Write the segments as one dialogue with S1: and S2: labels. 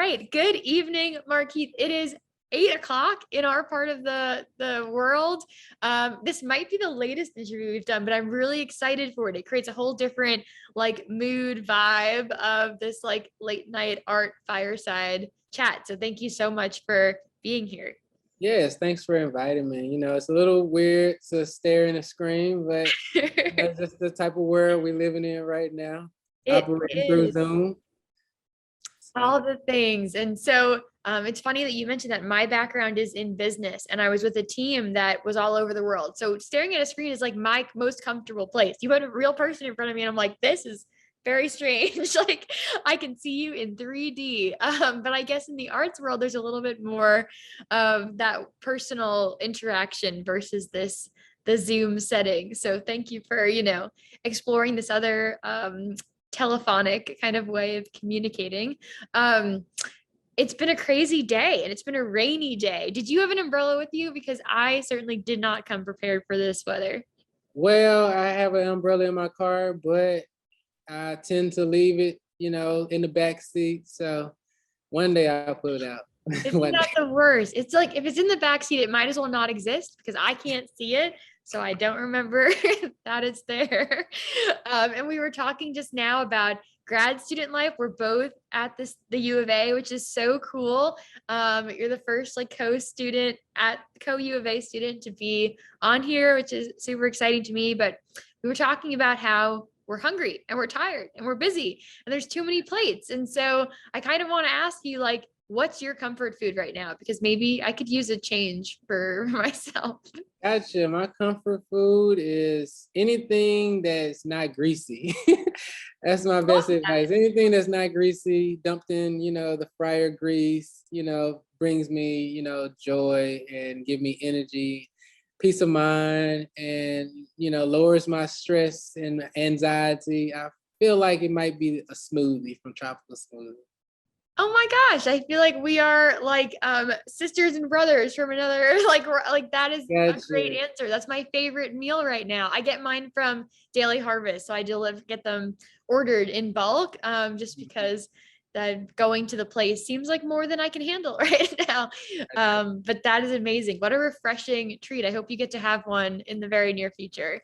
S1: right. Good evening, Markeith. It is 8 o'clock in our part of the world. This might be the latest interview we've done, but I'm really excited for it. It creates a whole different like mood vibe of this like late night art fireside chat. So thank you so much for being here.
S2: Yes, thanks for inviting me. It's a little weird to stare in a screen, but that's just the type of world we're living in right now,
S1: It
S2: operating through
S1: is.
S2: Zoom. So,
S1: All the things. And so it's funny that you mentioned that my background is in business and I was with a team that was all over the world. So staring at a screen is like my most comfortable place. You put a real person in front of me and I'm like, this is very strange. Like I can see you in 3D. But I guess in the arts world, there's a little bit more of that personal interaction versus the Zoom setting. So thank you for, exploring this other telephonic kind of way of communicating. Um, it's been a crazy day and it's been a rainy day. Did you have an umbrella with you? Because I certainly did not come prepared for this weather.
S2: well, I have an umbrella in my car, but I tend to leave it, in the back seat. So one day I'll put it out.
S1: Isn't
S2: One
S1: that
S2: day.
S1: the worst? It's like if it's in the back seat, it might as well not exist because I can't see it. So I don't remember that it's there. And we were talking just now about grad student life. We're both at the U of A, which is so cool. You're the first like co-student at co-U of A student to be on here, which is super exciting to me. But we were talking about how we're hungry and we're tired and we're busy and there's too many plates. And so I kind of want to ask you like, what's your comfort food right now? Because maybe I could use a change for myself.
S2: Gotcha. My comfort food is anything that's not greasy. That's my best advice. Anything that's not greasy, dumped in, the fryer grease, brings me, joy and give me energy, peace of mind, and, lowers my stress and anxiety. I feel like it might be a smoothie from Tropical Smoothie.
S1: Oh my gosh, I feel like we are like sisters and brothers from another like that is a great
S2: Gotcha.
S1: answer. That's my favorite meal right now. I get mine from Daily Harvest, so I get them ordered in bulk just because that going to the place seems like more than I can handle right now. But that is amazing. What a refreshing treat. I hope you get to have one in the very near future.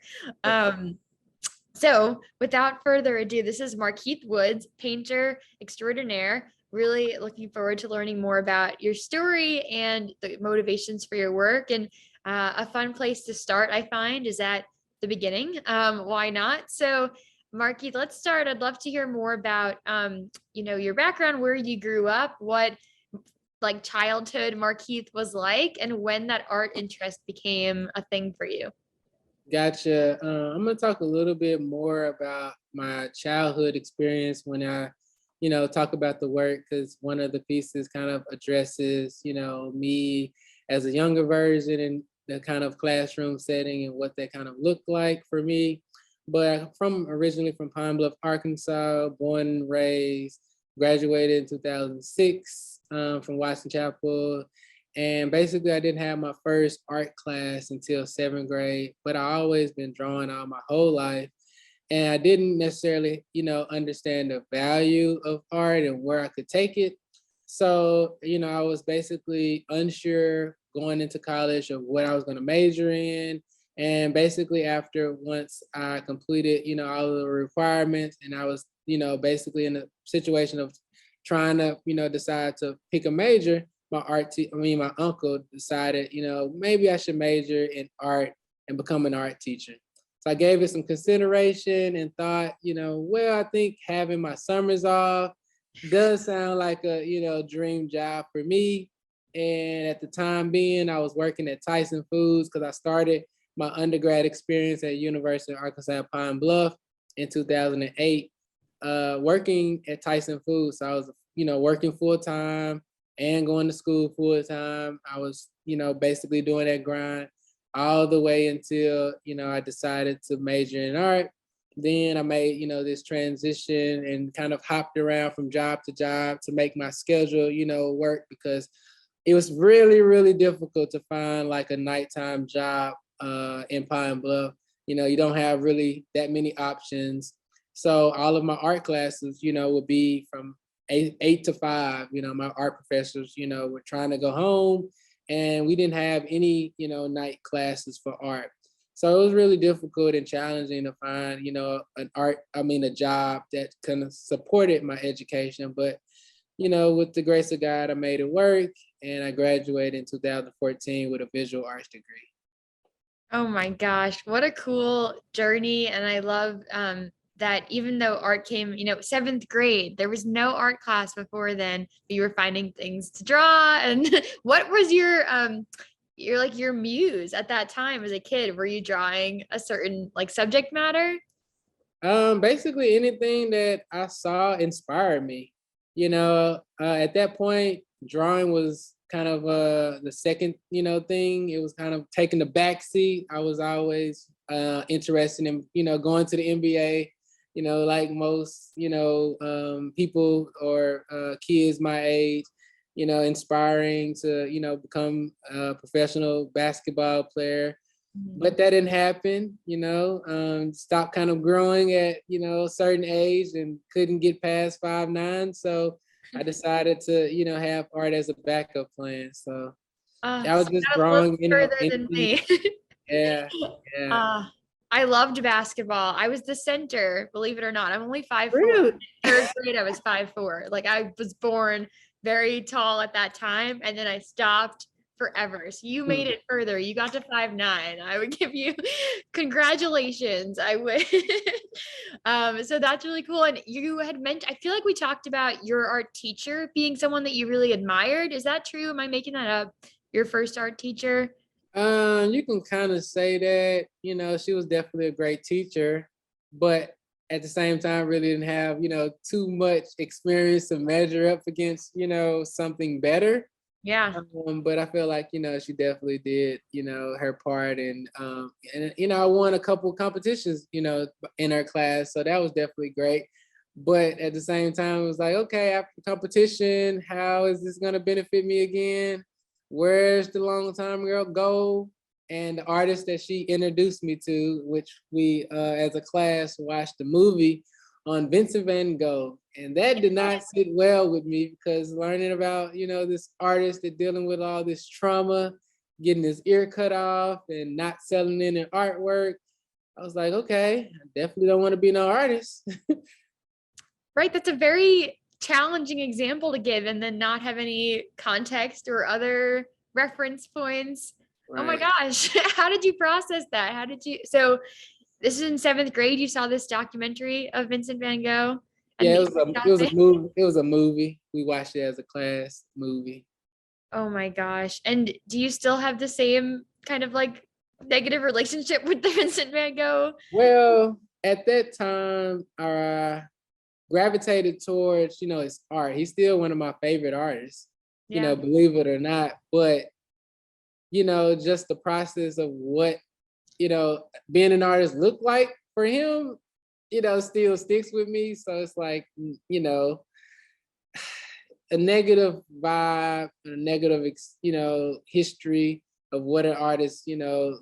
S1: So without further ado, this is Markeith Woods, painter extraordinaire. Really looking forward to learning more about your story and the motivations for your work. And a fun place to start, I find, is at the beginning. Why not? So Markeith, let's start. I'd love to hear more about, your background, where you grew up, what like childhood Markeith was like, and when that art interest became a thing for you.
S2: Gotcha. I'm gonna talk a little bit more about my childhood experience when I, talk about the work, because one of the pieces kind of addresses, me as a younger version and the kind of classroom setting and what that kind of looked like for me. But originally from Pine Bluff, Arkansas, born and raised, graduated in 2006 from Washington Chapel. And basically, I didn't have my first art class until 7th grade, but I always been drawing all my whole life. And I didn't necessarily, understand the value of art and where I could take it. So, I was basically unsure going into college of what I was going to major in. And basically, once I completed, all of the requirements, and I was, basically in a situation of trying to, decide to pick a major, my uncle decided, maybe I should major in art and become an art teacher. So I gave it some consideration and thought, well, I think having my summers off does sound like a, dream job for me. And at the time being, I was working at Tyson Foods because I started my undergrad experience at University of Arkansas Pine Bluff in 2008, working at Tyson Foods. So I was, working full time and going to school full time. I was, basically doing that grind all the way until, I decided to major in art. Then I made, this transition and kind of hopped around from job to job to make my schedule, work, because it was really, really difficult to find like a nighttime job in Pine Bluff. You don't have really that many options. So all of my art classes, would be from eight to five. My art professors, were trying to go home, and we didn't have any, night classes for art. So it was really difficult and challenging to find, a job that kind of supported my education. But, with the grace of God, I made it work, and I graduated in 2014 with a visual arts degree.
S1: Oh my gosh, what a cool journey. And I love that even though art came, seventh grade, there was no art class before then, but you were finding things to draw. And what was your muse at that time as a kid? Were you drawing a certain like subject matter?
S2: Basically anything that I saw inspired me. At that point, drawing was kind of the second, thing. It was kind of taking the back seat. I was always interested in, going to the NBA, like most, people or kids my age, inspiring to, become a professional basketball player. But that didn't happen, stopped kind of growing at, a certain age and couldn't get past 5'9". So I decided to, have art as a backup plan. So I was
S1: So
S2: just
S1: got a little
S2: drawing,
S1: further than
S2: anything.
S1: me.
S2: Yeah, yeah.
S1: Uh, I loved basketball. I was the center, believe it or not. I'm only 5'4".
S2: Really?
S1: Third grade, I was 5'4". Like I was born very tall at that time, and then I stopped forever. So you made it further. You got to 5'9". I would give you congratulations. I would. So that's really cool. And you had mentioned, I feel like we talked about your art teacher being someone that you really admired. Is that true? Am I making that up? Your first art teacher?
S2: You can kind of say that, she was definitely a great teacher, but at the same time, really didn't have, too much experience to measure up against, something better.
S1: Yeah.
S2: But I feel like, she definitely did, her part, and I won a couple competitions, in her class. So that was definitely great. But at the same time, it was like, okay, after competition, how is this gonna benefit me again? Where's the long time girl go? And the artist that she introduced me to, which we as a class watched the movie on Vincent Van Gogh. And that did not sit well with me, because learning about, this artist that dealing with all this trauma, getting his ear cut off and not selling any artwork, I was like, okay, I definitely don't want to be no artist.
S1: Right. That's a very challenging example to give and then not have any context or other reference points. Oh my
S2: Right.
S1: gosh. How did you process that? So this is in seventh grade. You saw this documentary of Vincent Van Gogh and
S2: Yeah, it
S1: you
S2: was a
S1: got
S2: it was a
S1: this.
S2: movie. It was a movie. We watched it as a class movie.
S1: Oh my gosh. And do you still have the same kind of like negative relationship with the Vincent Van Gogh?
S2: Well, at that time, I gravitated towards, his art. He's still one of my favorite artists,
S1: Yeah.
S2: believe it or not. But, just the process of what, being an artist looked like for him, still sticks with me. So it's like, a negative vibe, a negative, history of what an artist,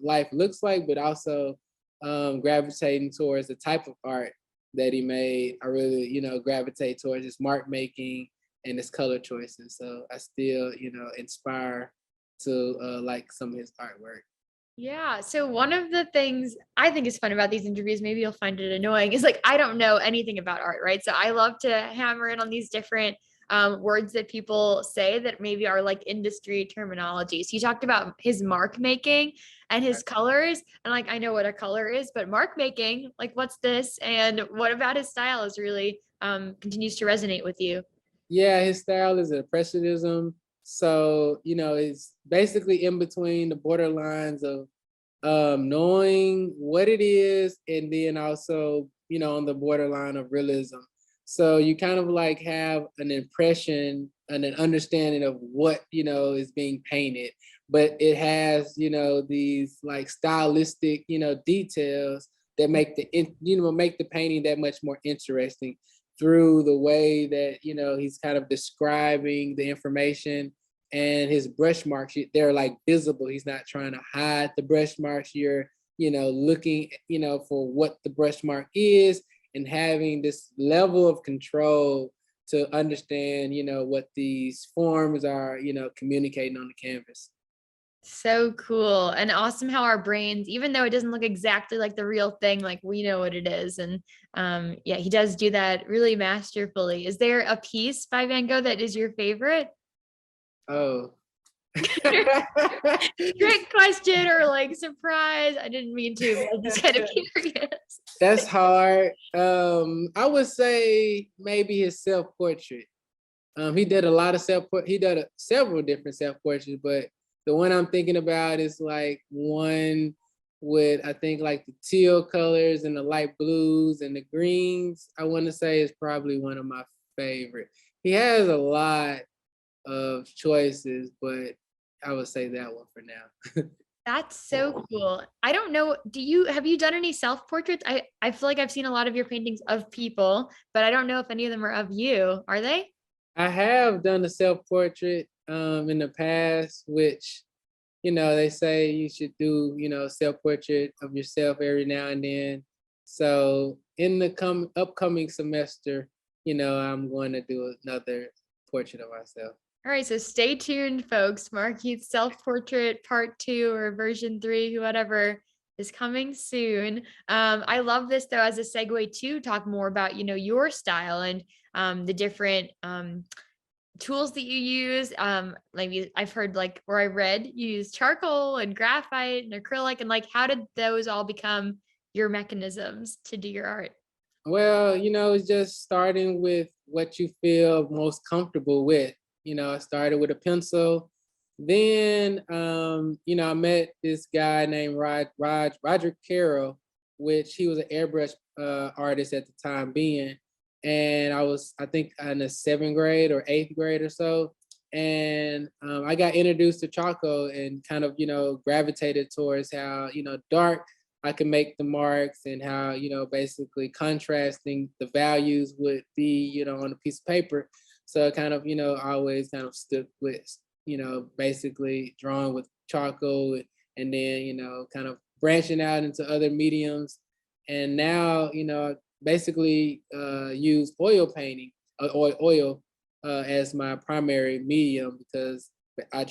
S2: life looks like, but also gravitating towards the type of art that he made. I really, gravitate towards his mark making and his color choices. So I still, inspire to like some of his artwork.
S1: Yeah. So one of the things I think is fun about these interviews, maybe you'll find it annoying, is like I don't know anything about art, right? So I love to hammer in on these different words that people say that maybe are like industry terminology. So you talked about his mark making and his colors, and like I know what a color is, but mark making, like what's this? And what about his style is really continues to resonate with you?
S2: Yeah, his style is impressionism. So, it's basically in between the borderlines of knowing what it is, and then also, on the borderline of realism. So you kind of like have an impression and an understanding of what, is being painted, but it has, these like stylistic, details that make make the painting that much more interesting through the way that, he's kind of describing the information, and his brush marks, they're like visible. He's not trying to hide the brush marks. You're, looking, for what the brush mark is, and having this level of control to understand, what these forms are, communicating on the canvas.
S1: So cool and awesome how our brains, even though it doesn't look exactly like the real thing, like we know what it is. And yeah, he does do that really masterfully. Is there a piece by Van Gogh that is your favorite?
S2: Oh.
S1: Trick question or like surprise. I didn't mean to, but I'm just kind of curious.
S2: That's hard. I would say maybe his self-portrait. He did a lot of he did several different self-portraits, but the one I'm thinking about is like one with, I think, like the teal colors and the light blues and the greens. I want to say is probably one of my favorite. He has a lot of choices, but I would say that one for now.
S1: That's so cool. I don't know. Have you done any self-portraits? I feel like I've seen a lot of your paintings of people, but I don't know if any of them are of you. Are they?
S2: I have done a self-portrait in the past, which, they say you should do, self-portrait of yourself every now and then. So in the upcoming semester, I'm going to do another portrait of myself.
S1: All right, so stay tuned, folks. Markeith's self-portrait part 2 or version 3, whatever, is coming soon. I love this though as a segue to talk more about, your style and the different tools that you use. Like I've heard like, or I read you use charcoal and graphite and acrylic, and like how did those all become your mechanisms to do your art?
S2: Well, it's just starting with what you feel most comfortable with. I started with a pencil. Then, I met this guy named Roger Carroll, which he was an airbrush artist at the time being. And I think, in the 7th grade or 8th grade or so. And I got introduced to charcoal and kind of, gravitated towards how, dark I can make the marks and how, basically contrasting the values would be, on a piece of paper. So kind of, always kind of stuck with, basically drawing with charcoal and then, kind of branching out into other mediums. And now, basically use oil painting, oil as my primary medium because I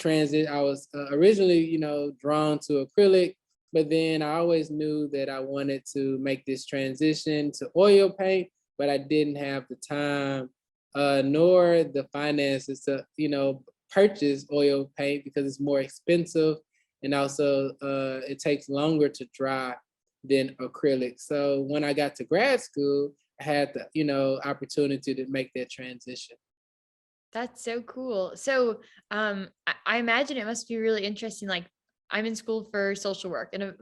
S2: was originally, drawn to acrylic, but then I always knew that I wanted to make this transition to oil paint, but I didn't have the time nor the finances to, purchase oil paint because it's more expensive and also it takes longer to dry than acrylic. So when I got to grad school, I had the, opportunity to make that transition.
S1: That's so cool. So, I imagine it must be really interesting. Like, I'm in school for social work, and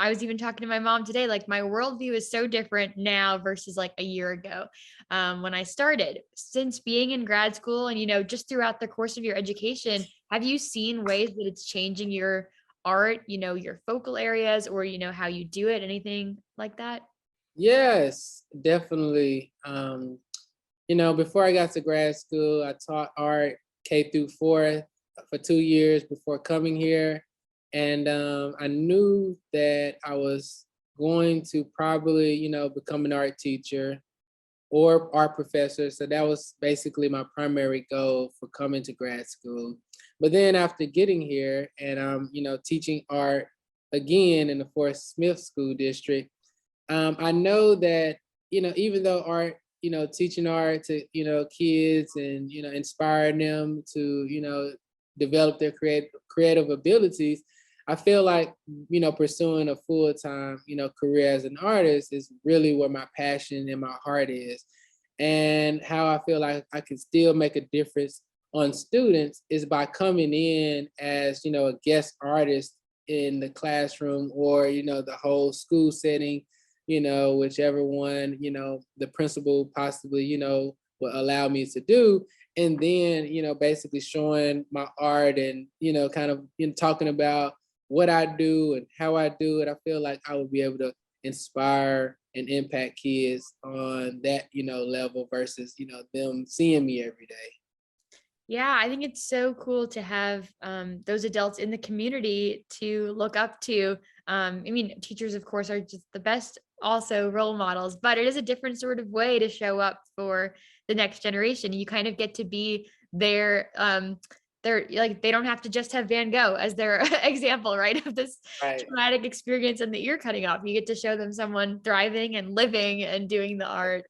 S1: I was even talking to my mom today. Like, my worldview is so different now versus like a year ago, when I started. Since being in grad school, and just throughout the course of your education, have you seen ways that it's changing your art? Your focal areas, or how you do it? Anything like that?
S2: Yes, definitely. Before I got to grad school, I taught art K through 4 for 2 years before coming here. And I knew that I was going to probably, become an art teacher or art professor. So that was basically my primary goal for coming to grad school. But then after getting here and I'm, teaching art again in the Fort Smith School District, I know that, even though art, teaching art to, kids and, inspiring them to, develop their creative abilities, I feel like, pursuing a full-time, career as an artist is really where my passion and my heart is. And how I feel like I can still make a difference on students is by coming in as, a guest artist in the classroom or, the whole school setting, whichever one, the principal possibly, will allow me to do. And then, basically showing my art and, kind of talking about what I do and how I do it. I feel like I would be able to inspire and impact kids on that, level versus, them seeing me every day.
S1: Yeah, I think it's so cool to have those adults in the community to look up to. I mean, teachers, of course, are just the best, also role models, but it is a different sort of way to show up for the next generation. You kind of get to be their they're like, they don't have to just have Van Gogh as their example, right, of this
S2: Right.
S1: traumatic experience and the ear cutting off. You get to show them someone thriving and living and doing the art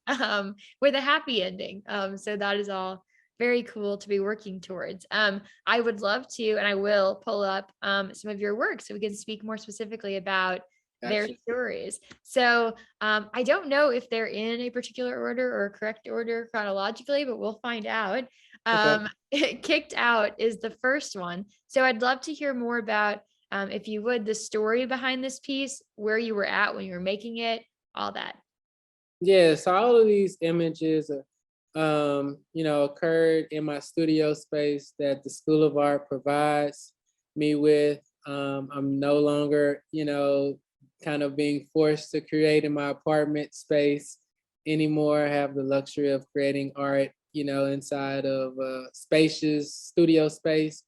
S1: with a happy ending. So that is all very cool to be working towards. I would love to, and I will pull up some of your work so we can speak more specifically about their
S2: Gotcha.
S1: stories. So I don't know if they're in a particular order or correct order chronologically, but we'll find out.
S2: Okay.
S1: Kicked Out is the first one. So I'd love to hear more about, if you would, the story behind this piece, where you were at when you were making it, all that.
S2: Yeah, so all of these images, occurred in my studio space that the School of Art provides me with. I'm no longer, kind of being forced to create in my apartment space anymore. I have the luxury of creating art, inside of a spacious studio space.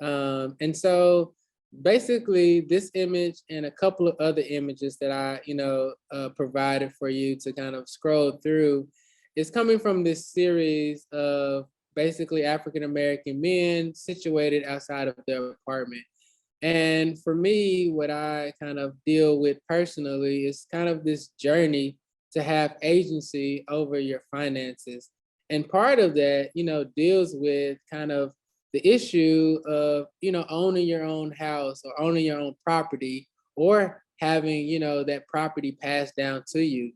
S2: And so basically this image and a couple of other images that I, provided for you to kind of scroll through is coming from this series of basically African American men situated outside of their apartment. And for me, what I kind of deal with personally is kind of this journey to have agency over your finances. And part of that, deals with kind of the issue of, owning your own house or owning your own property or having, that property passed down to you.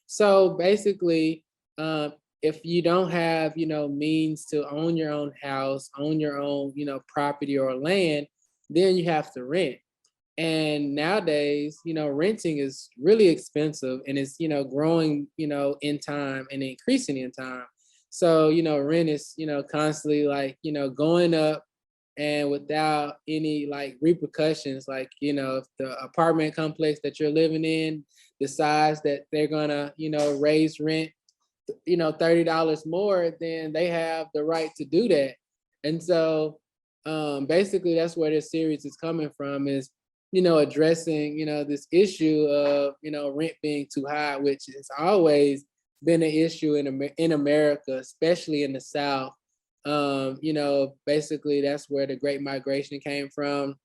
S2: So basically, if you don't have, means to own your own house, own your own, property or land, then you have to rent. And nowadays, renting is really expensive and it's, growing, in time and increasing in time. So, rent is, constantly like, going up and without any like repercussions, like, if the apartment complex that you're living in decides that they're gonna, raise rent, $30 more, then they have the right to do that. And so basically that's where this series is coming from is, addressing, this issue of, rent being too high, which has always been an issue in America, especially in the South. Basically that's where the Great Migration came from,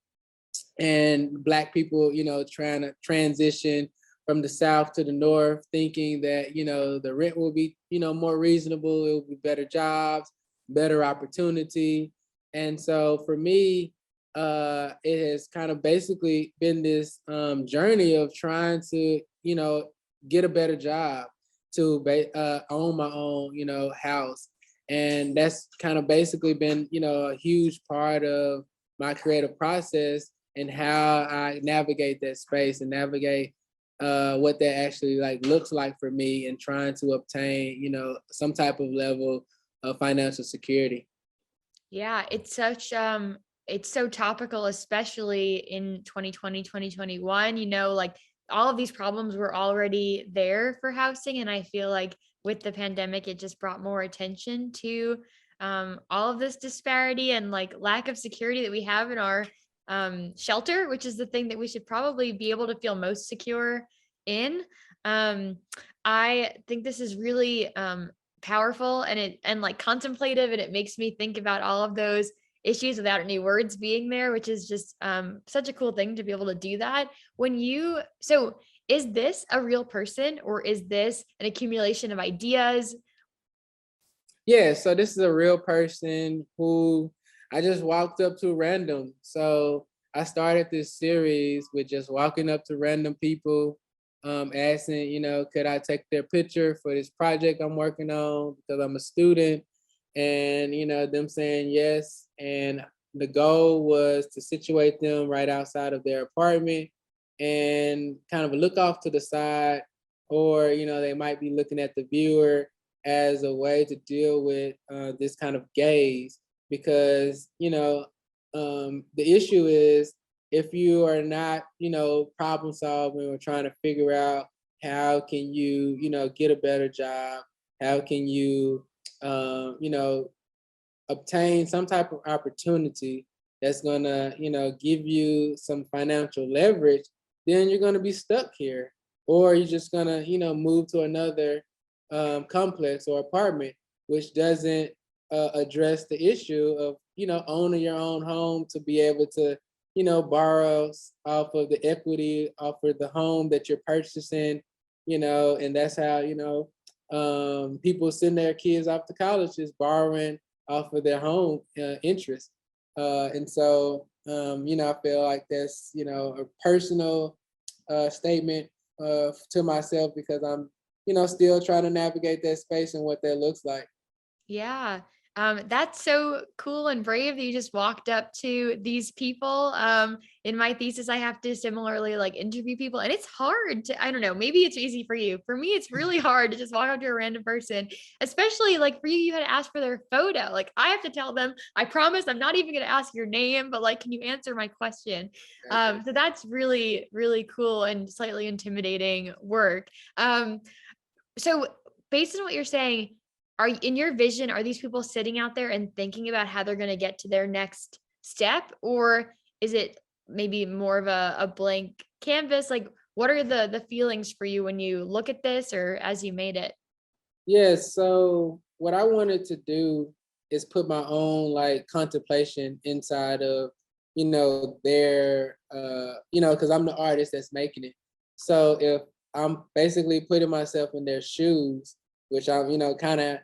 S2: and Black people, trying to transition from the South to the North, thinking that, the rent will be, more reasonable, it will be better jobs, better opportunity. And so for me, it has kind of basically been this journey of trying to, get a better job, to own my own, house. And that's kind of basically been, a huge part of my creative process and how I navigate that space and navigate what that actually like looks like for me and trying to obtain, some type of level of financial security.
S1: Yeah, it's so topical, especially in 2020, 2021. Like all of these problems were already there for housing. And I feel like with the pandemic, it just brought more attention to all of this disparity and like lack of security that we have in our shelter, which is the thing that we should probably be able to feel most secure in. Um, I think this is really powerful and like contemplative, and it makes me think about all of those issues without any words being there, which is just such a cool thing to be able to do that. So is this a real person or is this an accumulation of ideas?
S2: Yeah, so this is a real person who I just walked up to random. So I started this series with just walking up to random people, asking, could I take their picture for this project I'm working on because I'm a student, and them saying yes. And the goal was to situate them right outside of their apartment and kind of look off to the side, or they might be looking at the viewer as a way to deal with this kind of gaze, because the issue is if you are not problem solving or trying to figure out how can you get a better job, how can you obtain some type of opportunity that's gonna give you some financial leverage, then you're gonna be stuck here, or you're just gonna move to another complex or apartment. which doesn't address the issue of, owning your own home to be able to, borrow off of the equity, off of the home that you're purchasing, and that's how, people send their kids off to college is borrowing off of their home interest. And so, I feel like that's, a personal statement to myself because I'm, still trying to navigate that space and what that looks like.
S1: Yeah. That's so cool and brave that you just walked up to these people. In my thesis, I have to similarly like interview people, and it's hard to, I don't know, maybe it's easy for you. For me, it's really hard to just walk up to a random person, especially like for you, you had to ask for their photo. Like I have to tell them, I promise I'm not even going to ask your name, but like, can you answer my question?
S2: Gotcha.
S1: So that's really, really cool and slightly intimidating work. So based on what you're saying, in your vision, are these people sitting out there and thinking about how they're going to get to their next step? Or is it maybe more of a blank canvas? Like, what are the feelings for you when you look at this or as you made it?
S2: Yes. So what I wanted to do is put my own like contemplation inside of, their, because I'm the artist that's making it. So if I'm basically putting myself in their shoes, which I'm, kind of,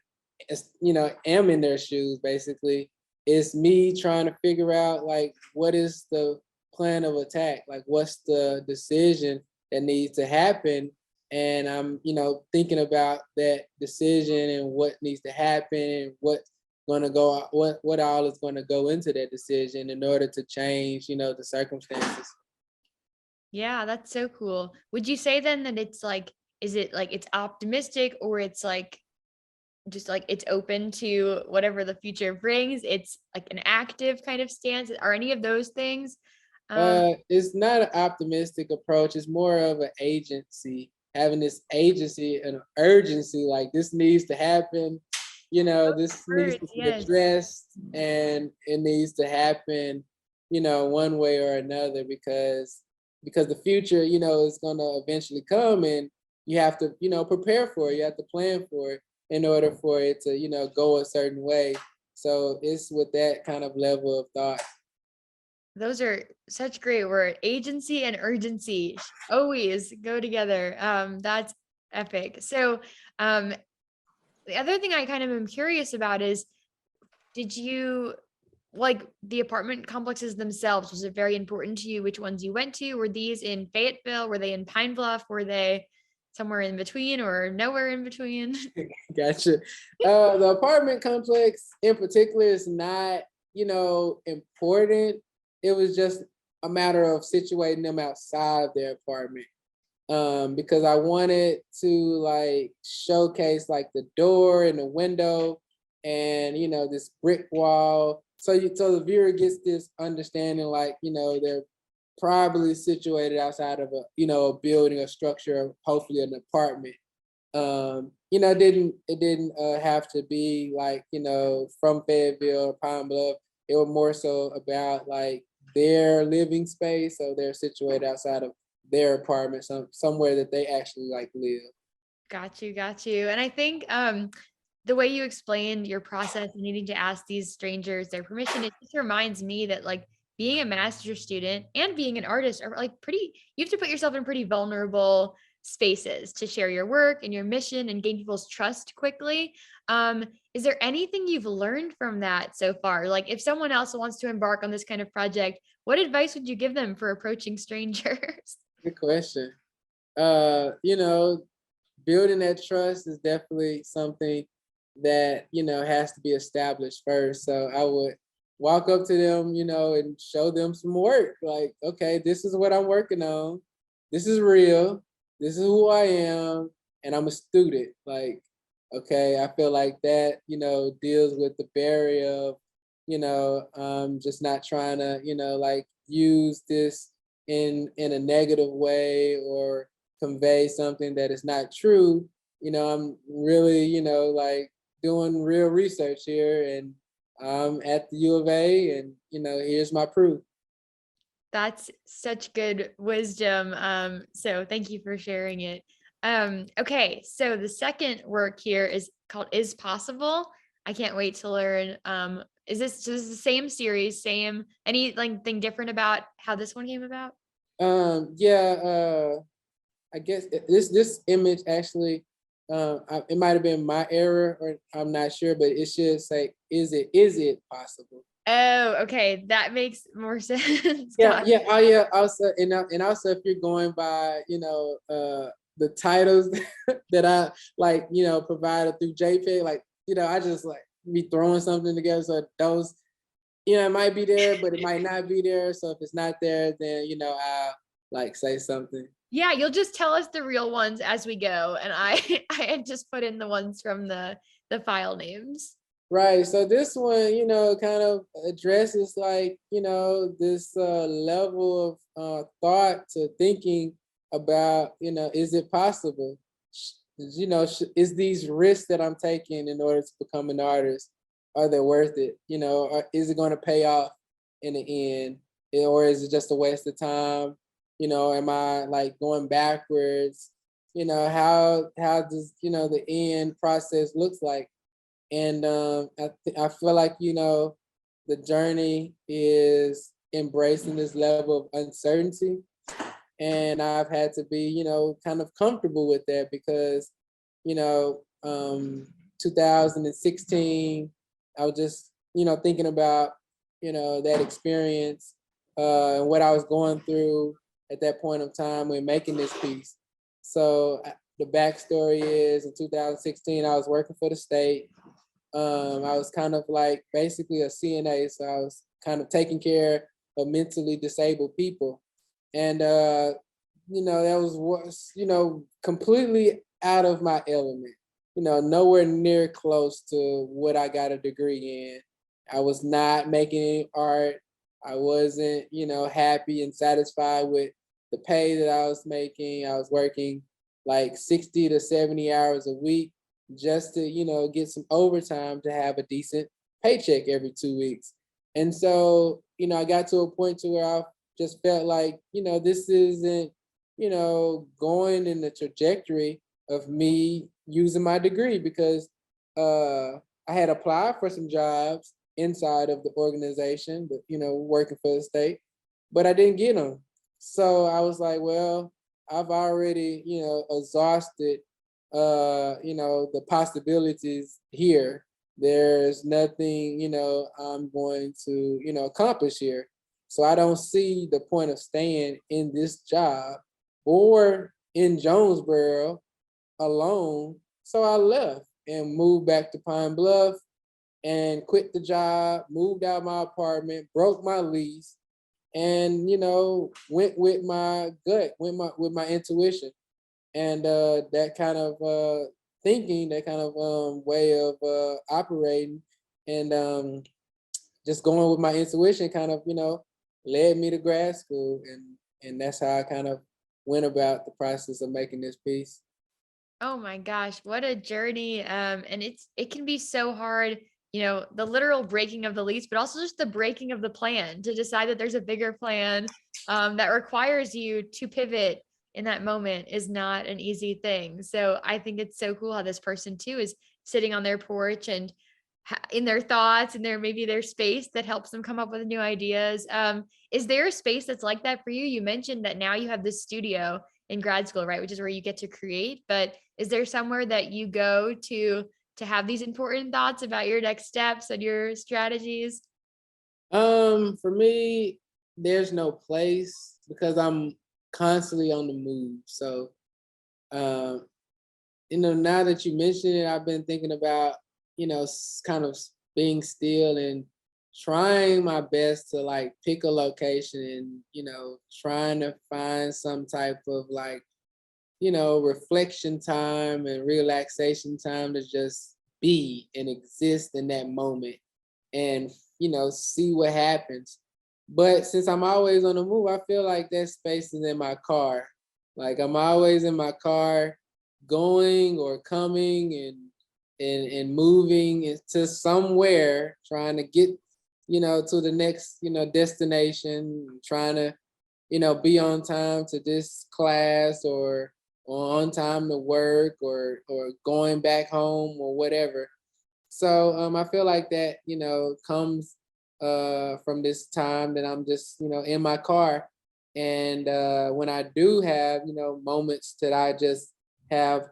S2: am in their shoes, basically, it's me trying to figure out like what is the plan of attack, like what's the decision that needs to happen, and I'm, thinking about that decision and what needs to happen and what's going to go, what all is going to go into that decision in order to change, the circumstances.
S1: Yeah, that's so cool. Would you say then that it's like, is it like it's optimistic or it's like just like it's open to whatever the future brings? It's like an active kind of stance. Are any of those things? Um,
S2: It's not an optimistic approach. It's more of an agency, having this agency and urgency, like this needs to happen. This needs to
S1: Words,
S2: be
S1: yes.
S2: addressed, and it needs to happen, one way or another, because the future, is going to eventually come, and you have to, prepare for it. You have to plan for it in order for it to, go a certain way. So it's with that kind of level of thought.
S1: Those are such great word. Agency and urgency always go together. That's epic. So, um, the other thing I kind of am curious about is, did you like the apartment complexes themselves? Was it very important to you which ones you went to? Were these in Fayetteville? Were they in Pine Bluff? Were they somewhere in between or nowhere in between?
S2: Gotcha. The apartment complex in particular is not, important. It was just a matter of situating them outside their apartment. Because I wanted to like showcase like the door and the window and this brick wall. So the viewer gets this understanding, like, they're probably situated outside of a building or structure, hopefully an apartment. It didn't have to be like, from Fayetteville or Pine Bluff. It was more so about like their living space. So they're situated outside of their apartment, somewhere that they actually like live.
S1: Got you, got you. And I think the way you explained your process and needing to ask these strangers their permission, it just reminds me that like being a master's student and being an artist are like pretty, you have to put yourself in pretty vulnerable spaces to share your work and your mission and gain people's trust quickly. Um, is there anything you've learned from that so far? Like if someone else wants to embark on this kind of project, what advice would you give them for approaching strangers?
S2: Good question. You know, building that trust is definitely something that, has to be established first. So I would walk up to them, and show them some work. Like, okay, this is what I'm working on. This is real. This is who I am. And I'm a student. Like, okay, I feel like that, deals with the barrier of, just not trying to, like use this in a negative way or convey something that is not true. I'm really, like doing real research here, and I'm at the U of A, and here's my proof.
S1: That's such good wisdom. So thank you for sharing it. Okay, so the second work here is called Is Possible. I can't wait to learn. Is this the same series, same any like thing different about how this one came about?
S2: Yeah, I guess this image actually, it might have been my error, or I'm not sure, but it should say, is it possible?
S1: Oh, okay, that makes more sense.
S2: Yeah,
S1: Got
S2: yeah, oh yeah. Also, and also, if you're going by, the titles that I like, provided through JPEG, like, I just like be throwing something together. So those, it might be there, but it might not be there. So if it's not there, then I'll like say something.
S1: Yeah, you'll just tell us the real ones as we go, and I I had just put in the ones from the file names.
S2: Right. So this one, kind of addresses like, this level of thought to thinking about, is it possible? Is these risks that I'm taking in order to become an artist, are they worth it? Or is it going to pay off in the end? Or is it just a waste of time? Am I like going backwards? How does, the end process looks like? And I feel like, the journey is embracing this level of uncertainty. And I've had to be, kind of comfortable with that because, 2016, I was just, thinking about, that experience and what I was going through at that point of time when making this piece. So the backstory is in 2016, I was working for the state. I was kind of like basically a CNA, so I was kind of taking care of mentally disabled people, and that was completely out of my element. Nowhere near close to what I got a degree in. I was not making any art. I wasn't, happy and satisfied with the pay that I was making. I was working like 60 to 70 hours a week just to, get some overtime to have a decent paycheck every 2 weeks. And so, I got to a point to where I just felt like, this isn't, going in the trajectory of me using my degree because I had applied for some jobs inside of the organization, but, working for the state, but I didn't get them. So I was like, well, I've already, exhausted the possibilities here. There's nothing, I'm going to, accomplish here. So I don't see the point of staying in this job or in Jonesboro alone. So I left and moved back to Pine Bluff and quit the job, moved out my apartment, broke my lease, and went with my gut, with my intuition. And that kind of thinking, that kind of way of operating, and just going with my intuition, kind of led me to grad school, and that's how I kind of went about the process of making this piece.
S1: Oh my gosh, what a journey. And it can be so hard, the literal breaking of the lease, but also just the breaking of the plan to decide that there's a bigger plan that requires you to pivot in that moment is not an easy thing. So I think it's so cool how this person too is sitting on their porch and in their thoughts and maybe their space that helps them come up with new ideas. Is there a space that's like that for you? You mentioned that now you have this studio in grad school, right? Which is where you get to create, but is there somewhere that you go to have these important thoughts about your next steps and your strategies?
S2: For me, there's no place because I'm constantly on the move. So, um, now that you mention it, I've been thinking about, kind of being still and trying my best to like pick a location and, trying to find some type of like, reflection time and relaxation time to just be and exist in that moment and, see what happens. But since I'm always on the move, I feel like that space is in my car. Like I'm always in my car going or coming and moving into somewhere, trying to get, to the next, destination, trying to, be on time to this class or on time to work or going back home or whatever. So I feel like that, comes from this time that I'm just, in my car. And when I do have, moments that I just have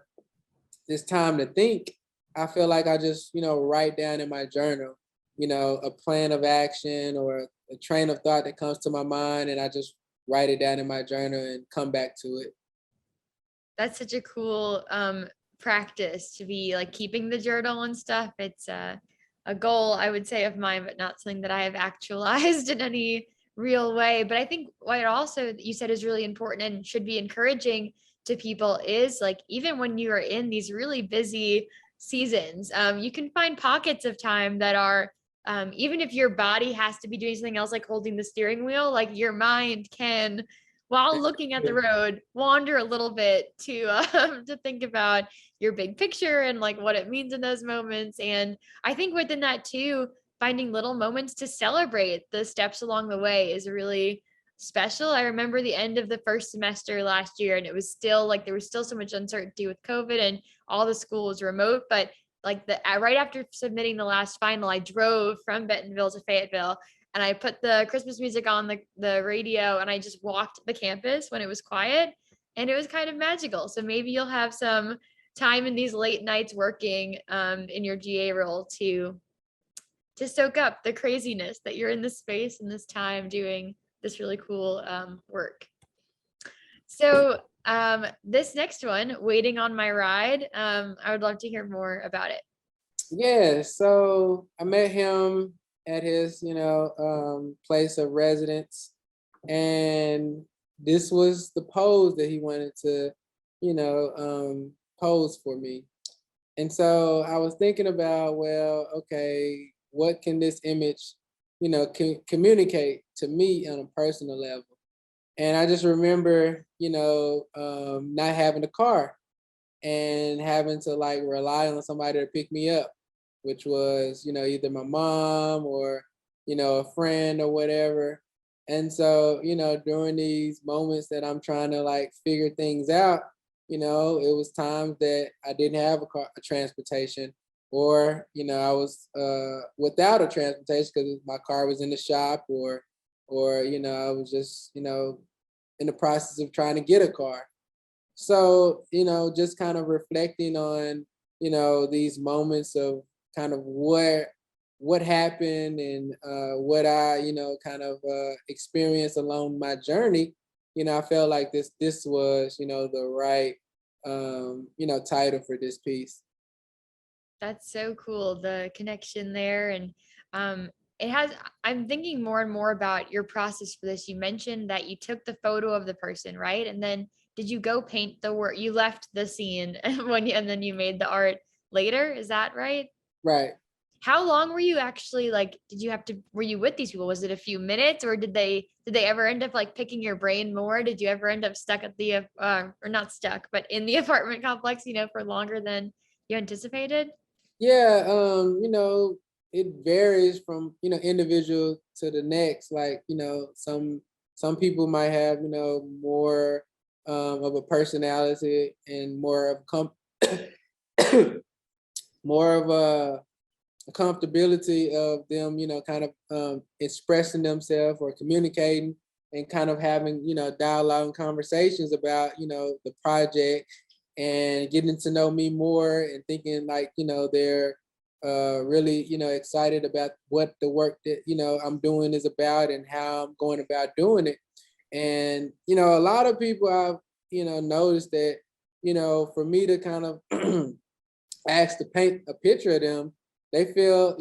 S2: this time to think, I feel like I just, write down in my journal, a plan of action or a train of thought that comes to my mind, and I just write it down in my journal and come back to it.
S1: That's such a cool practice to be like keeping the journal and stuff. It's a goal, I would say, of mine, but not something that I have actualized in any real way. But I think what also you said is really important and should be encouraging to people is like, even when you are in these really busy seasons, you can find pockets of time that are, even if your body has to be doing something else, like holding the steering wheel, like your mind can, while looking at the road, wander a little bit to think about your big picture and like what it means in those moments. And I think within that too, finding little moments to celebrate the steps along the way is really special. I remember the end of the first semester last year, and it was still like there was still so much uncertainty with COVID and all the school was remote. But like the right after submitting the last final, I drove from Bentonville to Fayetteville, and I put the Christmas music on the radio, and I just walked the campus when it was quiet, and it was kind of magical. So maybe you'll have some time in these late nights working in your GA role to soak up the craziness that you're in this space and this time doing this really cool work. So this next one, Waiting on My Ride, I would love to hear more about it.
S2: Yeah, so I met him at his, place of residence, and this was the pose that he wanted to, pose for me. And so I was thinking about, well, okay, what can this image, communicate to me on a personal level? And I just remember, not having a car and having to like rely on somebody to pick me up, which was, either my mom or, a friend or whatever. And so, during these moments that I'm trying to like figure things out, it was times that I didn't have a transportation, or, I was without a transportation because my car was in the shop, or, I was just, in the process of trying to get a car. So, just kind of reflecting on, these moments of kind of what happened and what I, kind of experienced along my journey. I felt like this was, the right title for this piece.
S1: That's so cool, the connection there. And it has, I'm thinking more and more about your process for this. You mentioned that you took the photo of the person, right? And then did you go paint the work? You left the scene and then you made the art later. Is that right?
S2: Right.
S1: How long were you actually like, were you with these people? Was it a few minutes, or did they ever end up like picking your brain more? Did you ever end up stuck at the, or not stuck, but in the apartment complex, for longer than you anticipated?
S2: Yeah, it varies from, individual to the next. Like, some people might have, more of a personality and more of more of a comfortability of them, kind of expressing themselves or communicating and kind of having, dialogue and conversations about, the project and getting to know me more and thinking like, they're really, excited about what the work that, I'm doing is about and how I'm going about doing it. And, a lot of people I've, noticed that, for me to kind of ask to paint a picture of them, they feel,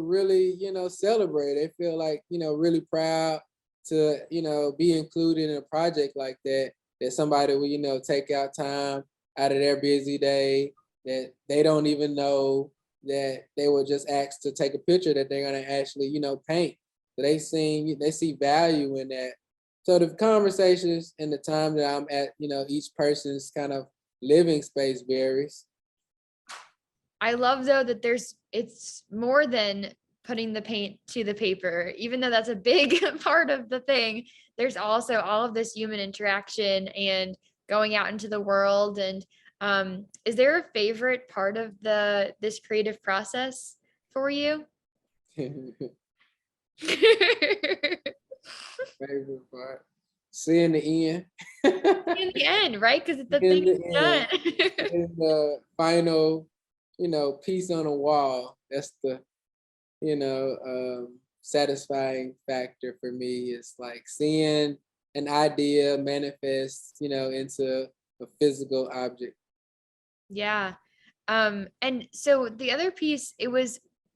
S2: really, celebrated. They feel like, really proud to, be included in a project like that, that somebody will, take out time out of their busy day, that they don't even know that they were just asked to take a picture that they're going to actually, paint. So they see value in that. So the conversations and the time that I'm at, each person's kind of living space varies.
S1: I love though that it's more than putting the paint to the paper, even though that's a big part of the thing. There's also all of this human interaction and going out into the world. And is there a favorite part of this creative process for you?
S2: Favorite part. Seeing the end.
S1: In the end, right? Because the
S2: In
S1: thing's
S2: the
S1: done.
S2: end. In the final, piece on the wall. That's the, satisfying factor for me is like seeing an idea manifest, into a physical object.
S1: Yeah. And so the other piece,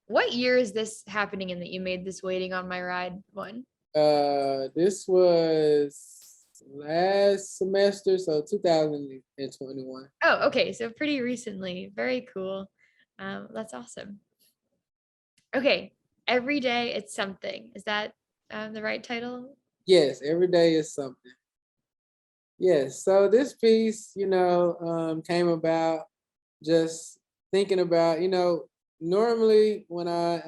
S1: what year is this happening in that you made this Waiting on My Ride one?
S2: This was last semester, so 2021.
S1: Oh, okay. So pretty recently. Very cool. That's awesome. Okay. Every day it's something. Is that the right title?
S2: Yes, every day is something. Yes, so this piece, came about just thinking about, normally when I,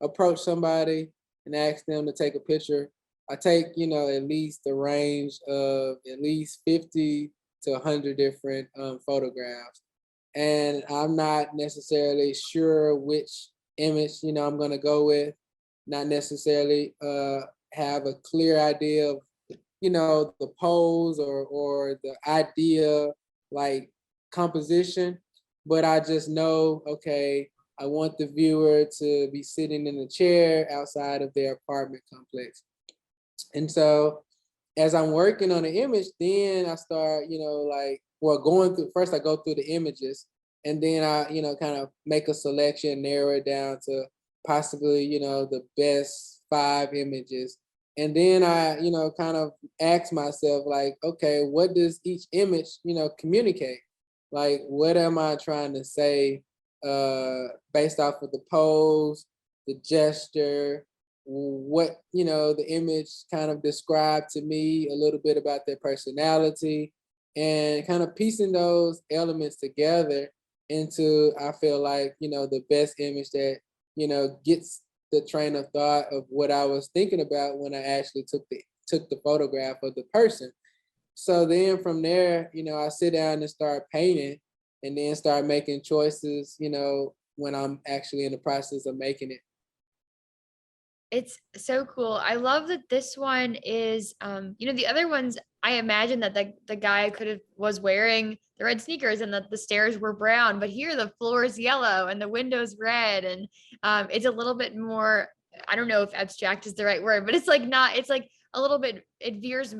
S2: approach somebody and ask them to take a picture, I take, at least the range of at least 50 to 100 different photographs. And I'm not necessarily sure which image, I'm going to go with, not necessarily have a clear idea of the pose or the idea like composition, but I just know, okay, I want the viewer to be sitting in a chair outside of their apartment complex. And so as I'm working on the image, then I start, going through, first I go through the images, and then I, kind of make a selection, narrow it down to possibly, the best 5 images. And then I, kind of ask myself, like, okay, what does each image, communicate? Like, what am I trying to say based off of the pose, the gesture, what the image kind of described to me a little bit about their personality, and kind of piecing those elements together into, I feel like, the best image that gets the train of thought of what I was thinking about when I actually took the photograph of the person. So then from there, I sit down and start painting, and then start making choices, when I'm actually in the process of making it.
S1: It's so cool. I love that this one is, the other ones, I imagine that the guy was wearing the red sneakers and that the stairs were brown, but here the floor is yellow and the windows red. And it's a little bit more, I don't know if abstract is the right word, but it's like not, it's like a little bit, it veers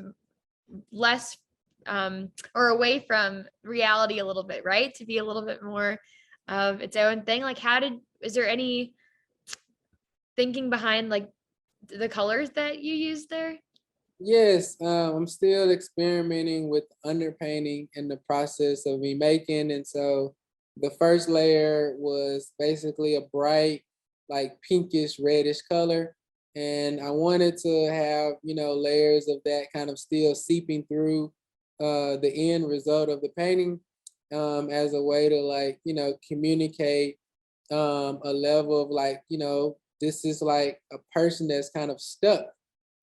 S1: less or away from reality a little bit, right? To be a little bit more of its own thing. Like is there any thinking behind like the colors that you use there?
S2: Yes, I'm still experimenting with underpainting in the process of me making. And so the first layer was basically a bright, like pinkish reddish color. And I wanted to have, layers of that kind of still seeping through the end result of the painting, as a way to like, communicate a level of like, this is like a person that's kind of stuck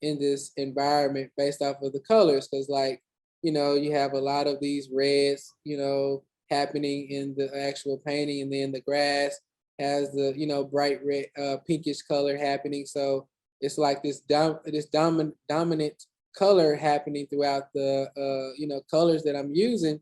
S2: in this environment based off of the colors. Because like, you have a lot of these reds, happening in the actual painting, and then the grass has the, bright red, pinkish color happening. So it's like this dominant color happening throughout the colors that I'm using.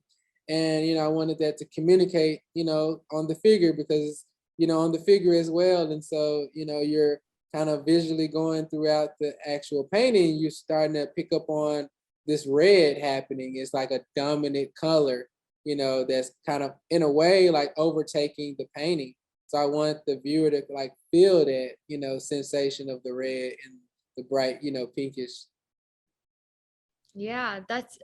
S2: And I wanted that to communicate, on the figure, because on the figure as well. And so, you're kind of visually going throughout the actual painting, you're starting to pick up on this red happening. It's like a dominant color, that's kind of in a way like overtaking the painting. So I want the viewer to like feel that, sensation of the red and the bright, pinkish.
S1: Yeah, that's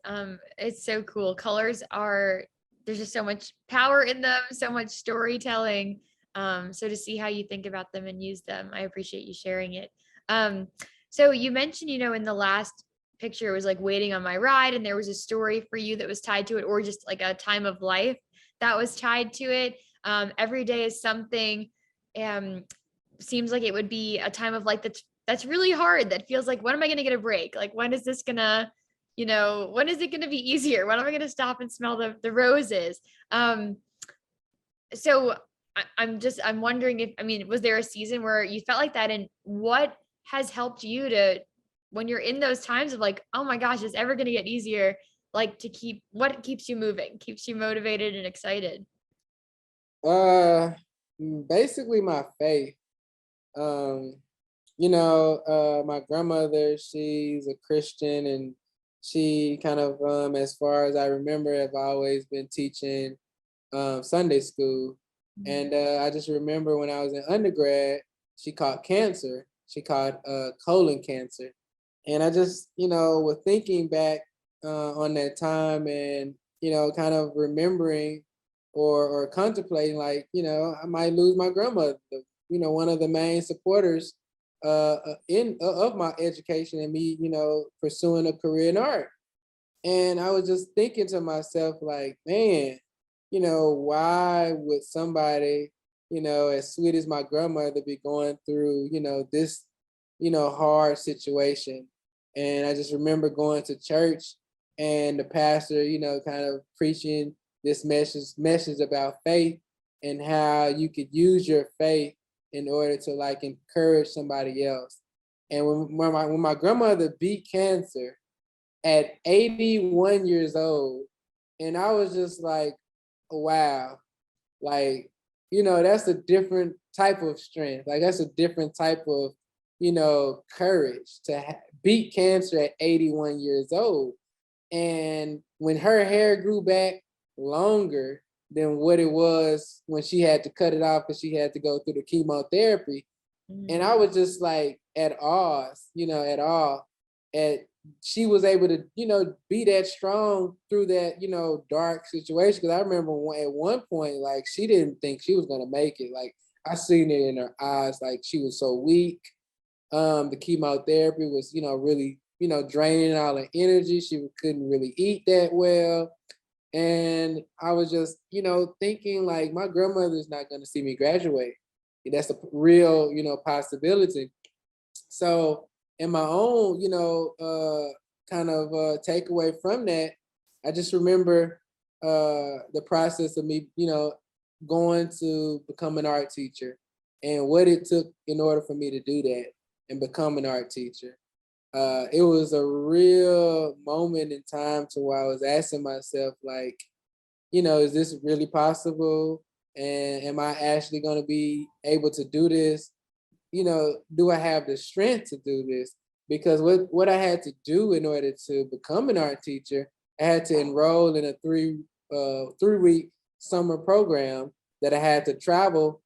S1: it's so cool. Colors are there's just so much power in them, so much storytelling. So to see how you think about them and use them, I appreciate you sharing it. Um, so you mentioned, in the last picture it was like Waiting on My Ride, and there was a story for you that was tied to it, or just like a time of life that was tied to it. Every day is something. Um, seems like it would be a time of life that's really hard. That feels like, when am I going to get a break? Like, when is this gonna when is it going to be easier? When am I going to stop and smell the roses? So I'm wondering if, I mean, was there a season where you felt like that, and what has helped you to, when you're in those times of like, oh my gosh, it's ever going to get easier, like what keeps you moving, keeps you motivated and excited?
S2: Uh, Basically my faith. Um, my grandmother, she's a Christian, and she kind of, as far as I remember, have always been teaching Sunday school. And I just remember when I was in undergrad, she caught cancer. She caught colon cancer. And I just, was thinking back on that time, and, kind of remembering or contemplating, like, I might lose my grandmother, one of the main supporters of my education and me, pursuing a career in art. And I was just thinking to myself, like, man, why would somebody, as sweet as my grandmother be going through, this, hard situation? And I just remember going to church and the pastor, kind of preaching this message about faith and how you could use your faith in order to like encourage somebody else. And when my grandmother beat cancer at 81 years old, and I was just like, wow, like, that's a different type of strength. Like, that's a different type of, courage to beat cancer at 81 years old. And when her hair grew back longer than what it was when she had to cut it off because she had to go through the chemotherapy, and I was just like at awe at she was able to, be that strong through that, dark situation. Cause I remember at one point, like she didn't think she was gonna make it. Like I seen it in her eyes, like she was so weak. The chemotherapy was, really, draining all her energy. She couldn't really eat that well. And I was just, thinking like my grandmother's not gonna see me graduate. That's a real, possibility. So in my own, kind of takeaway from that, I just remember the process of me, going to become an art teacher and what it took in order for me to do that and become an art teacher. It was a real moment in time to where I was asking myself, like, is this really possible? And am I actually going to be able to do this? Do I have the strength to do this? Because what I had to do in order to become an art teacher, I had to enroll in a 3 week summer program that I had to travel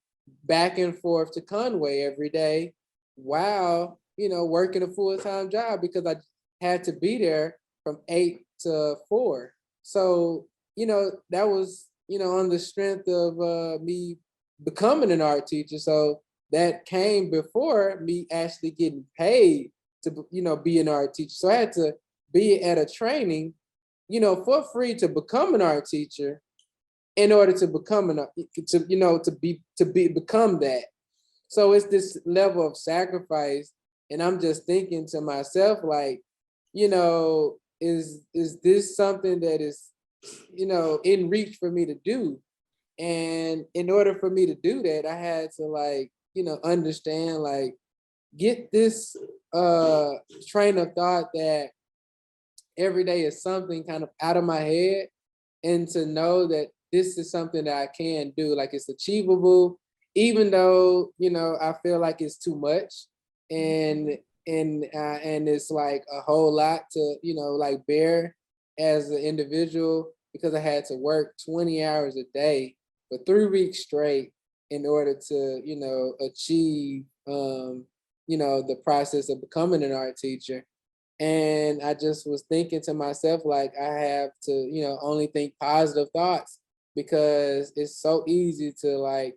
S2: back and forth to Conway every day while, working a full-time job because I had to be there from 8 to 4. So, that was, on the strength of me becoming an art teacher. So that came before me actually getting paid to, be an art teacher. So I had to be at a training, for free to become an art teacher in order to become become that. So it's this level of sacrifice. And I'm just thinking to myself, like, is this something that is, in reach for me to do? And in order for me to do that, I had to like, understand, like, get this train of thought that every day is something kind of out of my head, and to know that this is something that I can do, like it's achievable, even though, I feel like it's too much, and and it's like a whole lot to, like bear as an individual, because I had to work 20 hours a day for 3 weeks straight in order to, achieve, the process of becoming an art teacher. And I just was thinking to myself, like, I have to, only think positive thoughts, because it's so easy to like,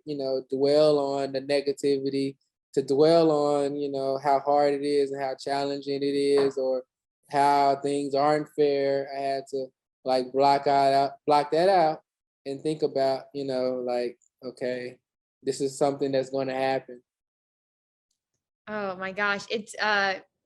S2: dwell on the negativity, to dwell on, how hard it is and how challenging it is, or how things aren't fair. I had to like block that out and think about, like, okay, this is something that's going to happen.
S1: Oh my gosh. It's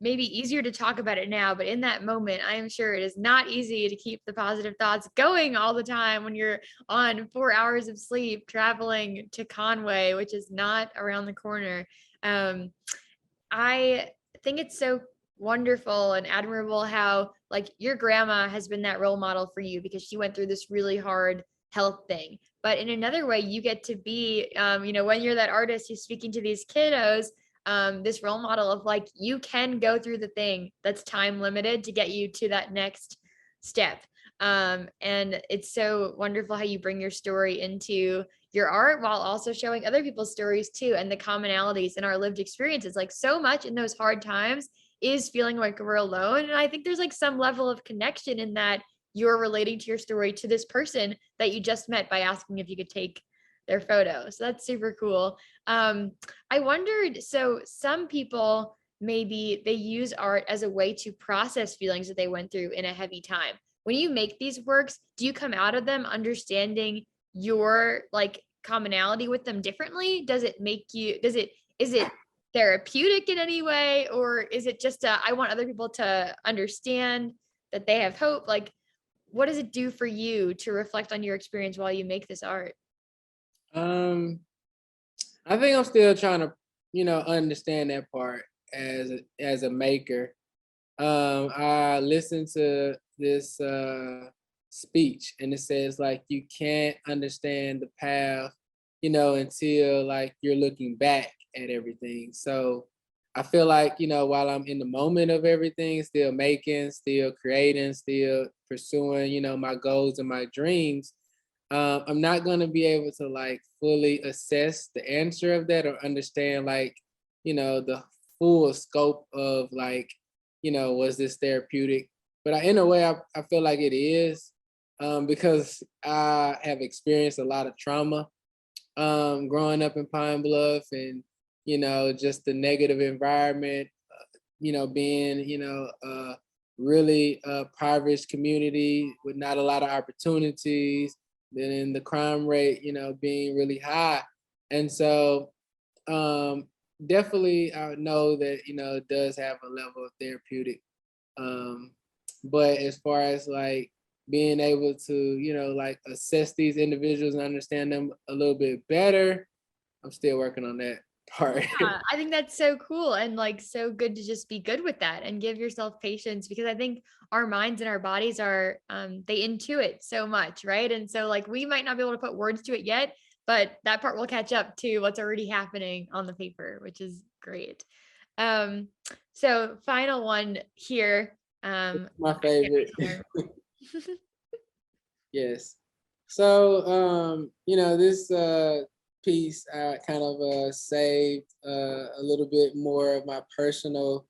S1: maybe easier to talk about it now, but in that moment, I am sure it is not easy to keep the positive thoughts going all the time when you're on 4 hours of sleep traveling to Conway, which is not around the corner. I think it's so wonderful and admirable how like your grandma has been that role model for you because she went through this really hard health thing. But in another way, you get to be, when you're that artist who's speaking to these kiddos, this role model of like, you can go through the thing that's time limited to get you to that next step. And it's so wonderful how you bring your story into your art while also showing other people's stories too, and the commonalities in our lived experiences. Like so much in those hard times is feeling like we're alone. And I think there's like some level of connection in that you're relating to your story to this person that you just met by asking if you could take their photo. So that's super cool. I wondered, so some people maybe they use art as a way to process feelings that they went through in a heavy time. When you make these works, do you come out of them understanding your like commonality with them differently? Does it make you, is it therapeutic in any way? Or is it just I want other people to understand that they have hope? Like, what does it do for you to reflect on your experience while you make this art?
S2: Um, I think I'm still trying to, understand that part as a maker. I listened to this speech, and it says like you can't understand the path, until like you're looking back at everything. So I feel like, while I'm in the moment of everything, still making, still creating, still pursuing, my goals and my dreams, I'm not gonna be able to like fully assess the answer of that or understand like, the full scope of like, was this therapeutic? But in a way, I feel like it is, because I have experienced a lot of trauma, growing up in Pine Bluff, and just the negative environment, being really impoverished community with not a lot of opportunities, then the crime rate, being really high. And so definitely I know that, it does have a level of therapeutic. Um, but as far as like being able to, like assess these individuals and understand them a little bit better, I'm still working on that part.
S1: Yeah, I think that's so cool and like so good to just be good with that and give yourself patience because I think our minds and our bodies are they intuit so much, right? And so like we might not be able to put words to it yet, but that part will catch up to what's already happening on the paper, which is great. Um so final one here.
S2: My
S1: I can't wait
S2: favorite.
S1: to learn.
S2: Yes. So, this piece I kind of saved a little bit more of my personal,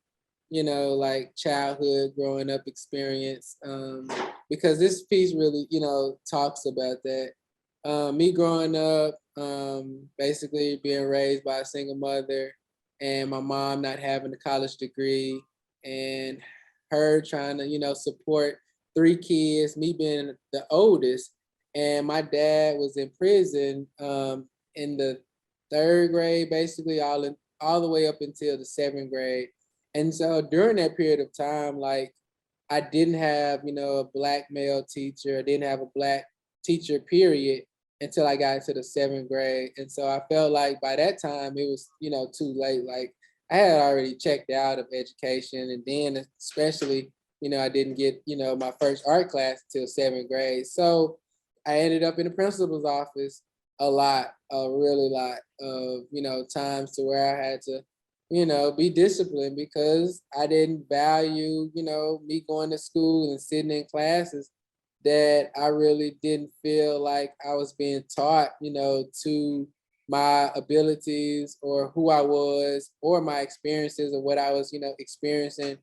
S2: like childhood growing up experience, because this piece really, talks about that. Me growing up, basically being raised by a single mother, and my mom not having a college degree, and her trying to, support three kids, me being the oldest, and my dad was in prison in the third grade, basically all the way up until the seventh grade. And so during that period of time, like I didn't have, a black male teacher, I didn't have a black teacher, period, until I got into the seventh grade. And so I felt like by that time it was, too late. Like I had already checked out of education, and then especially, I didn't get, my first art class until seventh grade. So I ended up in the principal's office a lot, a really lot of, times to where I had to, be disciplined because I didn't value, me going to school and sitting in classes that I really didn't feel like I was being taught, to my abilities or who I was or my experiences or what I was, experiencing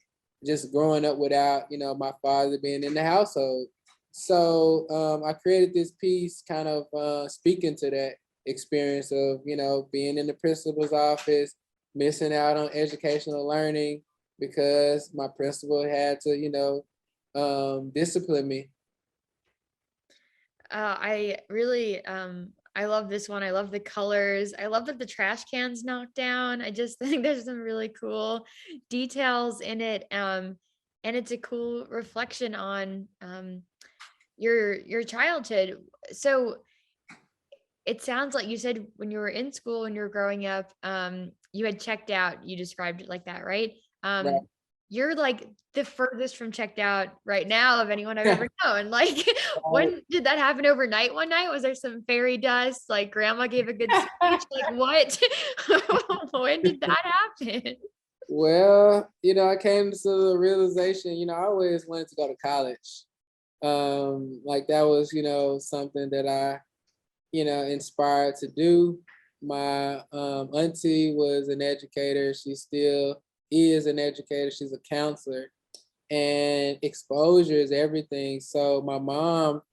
S2: just growing up without, my father being in the household. So I created this piece kind of speaking to that experience of, being in the principal's office, missing out on educational learning because my principal had to, discipline me.
S1: I really I love this one. I love the colors. I love that the trash can's knocked down. I just think there's some really cool details in it. And it's a cool reflection on your childhood. So it sounds like you said when you were in school, when you were growing up, you had checked out. You described it like that, right?
S2: Right.
S1: You're like the furthest from checked out right now of anyone I've ever known. Like, when did that happen overnight? One night, was there some fairy dust? Like, grandma gave a good speech? Like, what? When did that happen?
S2: Well, I came to the realization, I always wanted to go to college. Like that was, something that I, inspired to do. My auntie was an educator. She still is an educator. She's a counselor, and exposure is everything. So my mom,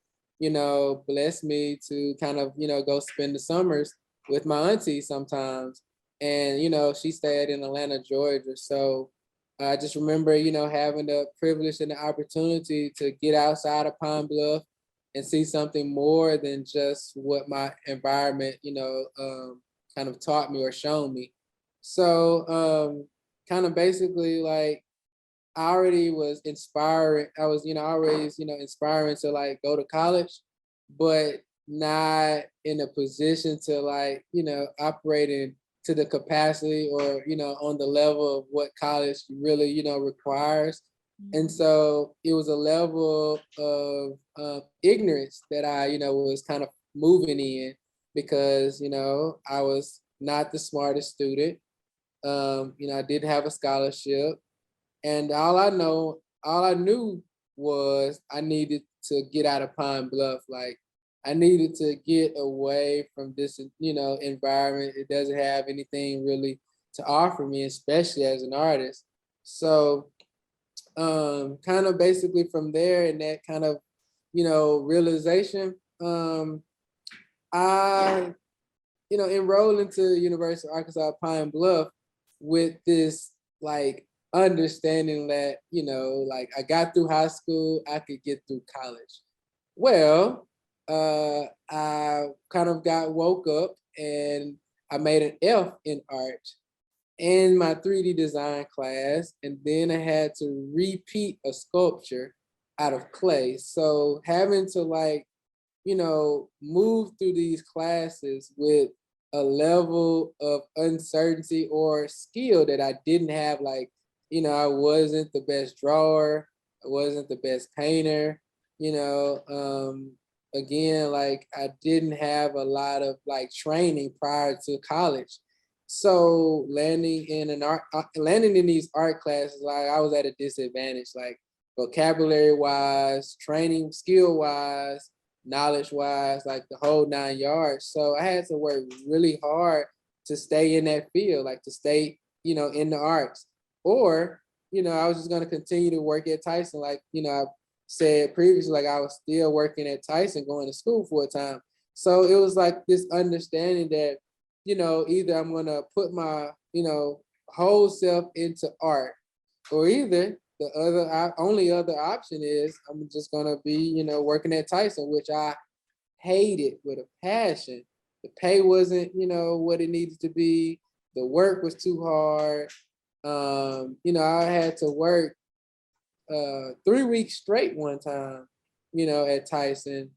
S2: blessed me to kind of, go spend the summers with my auntie sometimes. And, she stayed in Atlanta, Georgia. So I just remember, having the privilege and the opportunity to get outside of Pine Bluff and see something more than just what my environment, kind of taught me or shown me. So kind of basically like I already was inspiring. I was, always, inspiring to like go to college, but not in a position to like, operate in to the capacity or, on the level of what college really, requires. And so it was a level of ignorance that I, was kind of moving in because, I was not the smartest student. I did have a scholarship. And all I knew was I needed to get out of Pine Bluff. Like I needed to get away from this, environment. It doesn't have anything really to offer me, especially as an artist. So kind of basically from there and that kind of, realization, I, enrolled into University of Arkansas Pine Bluff with this like understanding that, like I got through high school, I could get through college. Well, I kind of got woke up and I made an F in art in my 3D design class. And then I had to repeat a sculpture out of clay. So having to like, move through these classes with a level of uncertainty or skill that I didn't have, like, I wasn't the best drawer, I wasn't the best painter, again, like I didn't have a lot of like training prior to college. So landing in these art classes, like I was at a disadvantage, like vocabulary wise, training skill wise, knowledge wise, like the whole 9 yards. So I had to work really hard to stay in that field, like to stay, in the arts. Or, I was just gonna continue to work at Tyson, like, I said previously, like I was still working at Tyson, going to school for a time. So it was like this understanding that, either I'm gonna put my, whole self into art, or either the only other option is I'm just gonna be, working at Tyson, which I hated with a passion. The pay wasn't, what it needed to be. The work was too hard. I had to work 3 weeks straight one time, at Tyson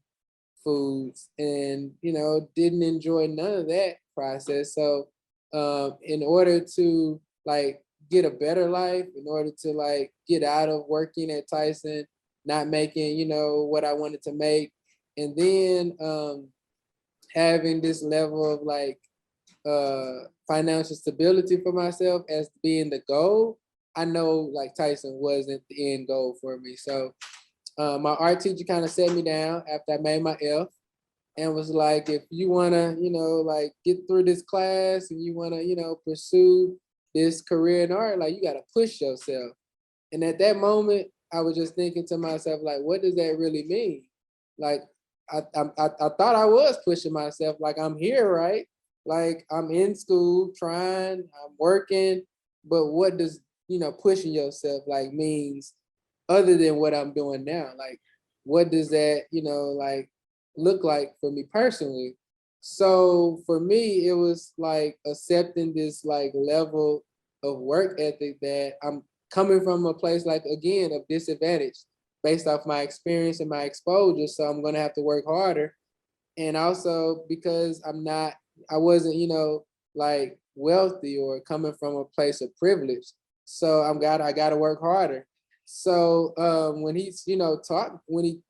S2: Foods, and didn't enjoy none of that process. So in order to like get a better life, in order to like get out of working at Tyson, not making, what I wanted to make, and then having this level of like financial stability for myself as being the goal, I know like Tyson wasn't the end goal for me. So my art teacher kind of set me down after I made my F and was like, if you want to, like get through this class and you want to, pursue this career in art, like you got to push yourself. And at that moment, I was just thinking to myself, like, what does that really mean? Like, I thought I was pushing myself, like I'm here, right? Like I'm in school, trying, I'm working, but what does, pushing yourself like means other than what I'm doing now? Like, what does that, like look like for me personally? So for me, it was like accepting this like level of work ethic that I'm coming from a place like again of disadvantage based off my experience and my exposure. So I'm gonna have to work harder. And also because I wasn't, like wealthy or coming from a place of privilege. So I gotta work harder. So when he's, taught when he,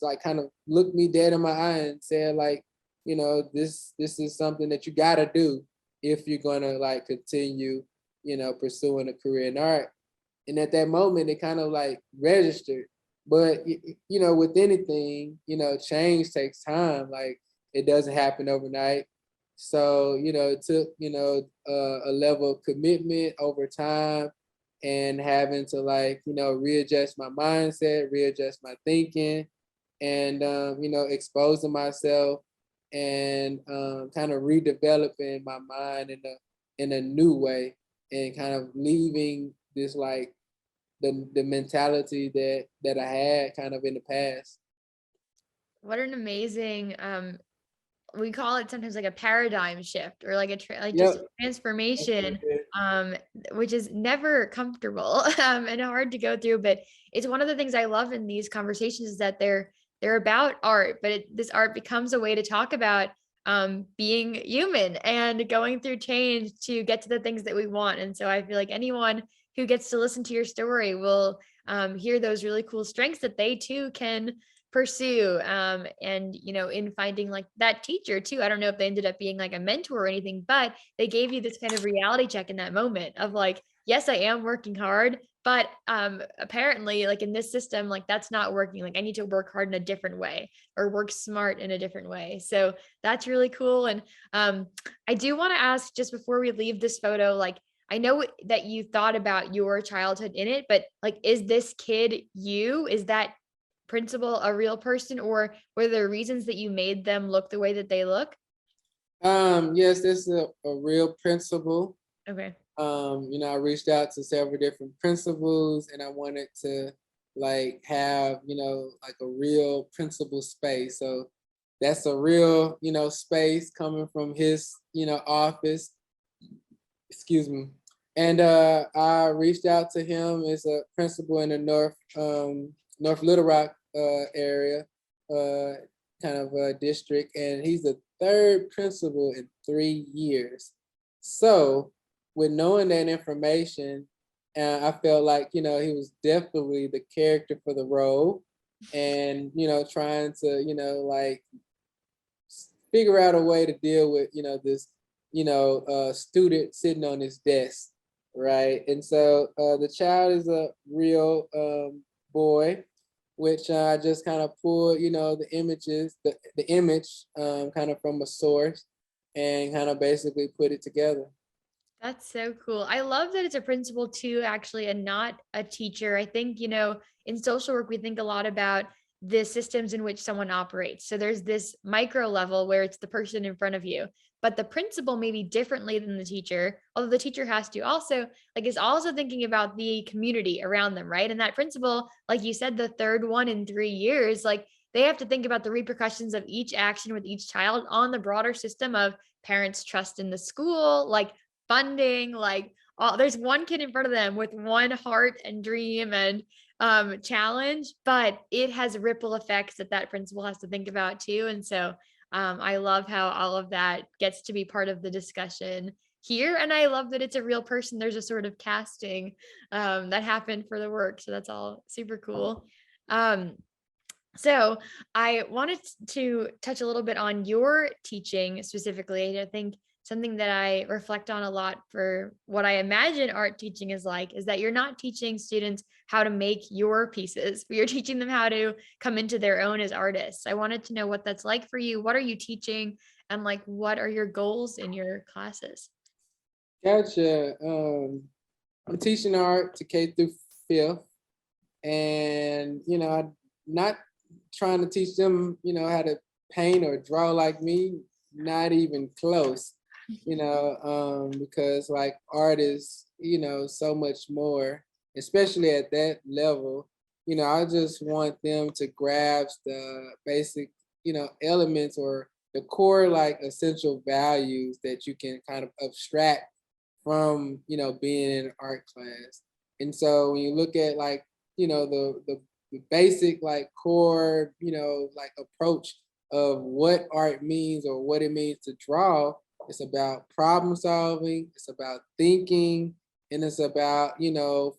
S2: like kind of looked me dead in my eye and said like, this is something that you gotta do if you're gonna like continue, pursuing a career in art. And at that moment, it kind of like registered. But with anything, change takes time. Like it doesn't happen overnight. So it took a level of commitment over time, and having to like readjust my mindset, readjust my thinking, and exposing myself and kind of redeveloping my mind in a new way, and kind of leaving this like the mentality that I had kind of in the past.
S1: What an amazing we call it sometimes like a paradigm shift or like like just a
S2: Yep. That's what
S1: transformation,
S2: it is.
S1: which is never comfortable and hard to go through. But it's one of the things I love in these conversations is that they're about art, but this art becomes a way to talk about being human and going through change to get to the things that we want. And so I feel like anyone who gets to listen to your story will hear those really cool strengths that they too can pursue, and in finding like that teacher too. I don't know if they ended up being like a mentor or anything, but they gave you this kind of reality check in that moment of like, yes, I am working hard, but apparently like in this system, like that's not working. Like I need to work hard in a different way or work smart in a different way. So that's really cool. And I do want to ask, just before we leave this photo, like I know that you thought about your childhood in it, but like, is this kid you? Is that principal a real person, or were there reasons that you made them look the way that they look?
S2: Yes, this is a real principle.
S1: Okay.
S2: I reached out to several different principals, and I wanted to like have, like a real principal space. So that's a real, space coming from his, office. Excuse me. And I reached out to him as a principal in the North Little Rock area, uh, kind of district, and he's the third principal in 3 years. So, with knowing that information, I felt like he was definitely the character for the role, and trying to like figure out a way to deal with this student sitting on his desk, right? And so the child is a real boy, which I just kind of pulled the images, the image kind of from a source, and kind of basically put it together.
S1: That's so cool. I love that it's a principal too, actually, and not a teacher. I think, in social work, we think a lot about the systems in which someone operates. So there's this micro level where it's the person in front of you, but the principal may be differently than the teacher, although the teacher has to also, like, is also thinking about the community around them, right? And that principal, like you said, the third one in 3 years, like, they have to think about the repercussions of each action with each child on the broader system of parents' trust in the school, like funding, like all, there's one kid in front of them with one heart and dream and challenge, but it has ripple effects that that principal has to think about too. And so I love how all of that gets to be part of the discussion here. And I love that it's a real person. There's a sort of casting that happened for the work. So that's all super cool. Um, so I wanted to touch a little bit on your teaching specifically. I think something that I reflect on a lot for what I imagine art teaching is like is that you're not teaching students how to make your pieces, but you're teaching them how to come into their own as artists. I wanted to know what that's like for you. What are you teaching? And like, what are your goals in your classes?
S2: Gotcha. I'm teaching art to K through fifth, and I'm not trying to teach them how to paint or draw like me, not even close. Because like art is so much more, especially at that level. I just want them to grasp the basic elements or the core like essential values that you can kind of abstract from, being in an art class. And so when you look at like, the basic like core, like approach of what art means or what it means to draw, it's about problem solving, it's about thinking, and it's about,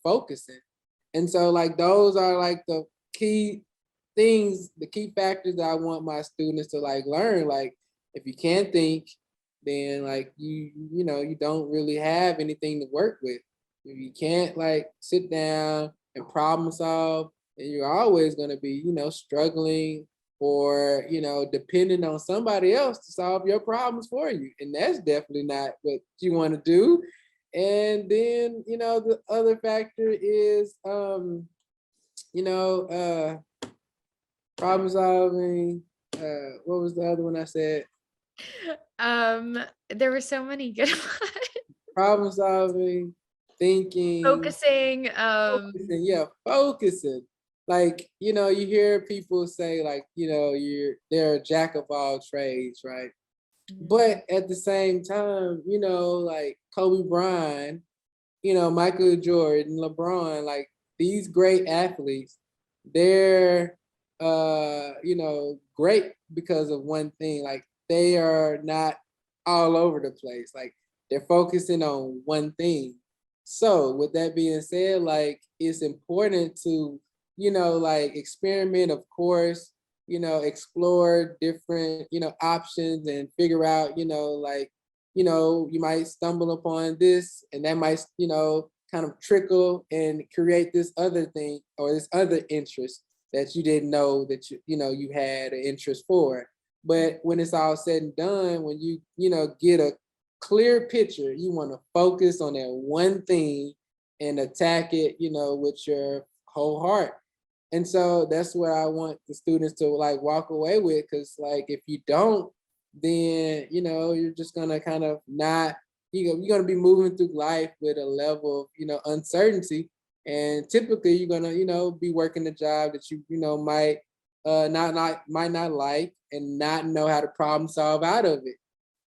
S2: focusing. And so like those are like the key things, the key factors that I want my students to like learn. Like if you can't think, then like you don't really have anything to work with. If you can't like sit down and problem solve, and you're always going to be, struggling or, depending on somebody else to solve your problems for you. And that's definitely not what you want to do. And then, the other factor is, you know, problem solving. What was the other one I said?
S1: There were so many good ones.
S2: Problem solving, thinking,
S1: Focusing.
S2: focusing. Yeah, focusing. Like, you hear people say like, they're a jack of all trades, right? But at the same time, like Kobe Bryant, Michael Jordan, LeBron, like these great athletes, they're great because of one thing. Like they are not all over the place. Like they're focusing on one thing. So with that being said, like it's important to, like experiment, of course, explore different, options and figure out, like, you might stumble upon this and that might, kind of trickle and create this other thing or this other interest that you didn't know that you had an interest for. But when it's all said and done, when you, get a clear picture, you want to focus on that one thing and attack it, with your whole heart. And so that's what I want the students to like walk away with. Cause like, if you don't, then, you're just gonna kind of not, you're gonna be moving through life with a level of, uncertainty. And typically you're gonna, be working a job that might might not like and not know how to problem solve out of it.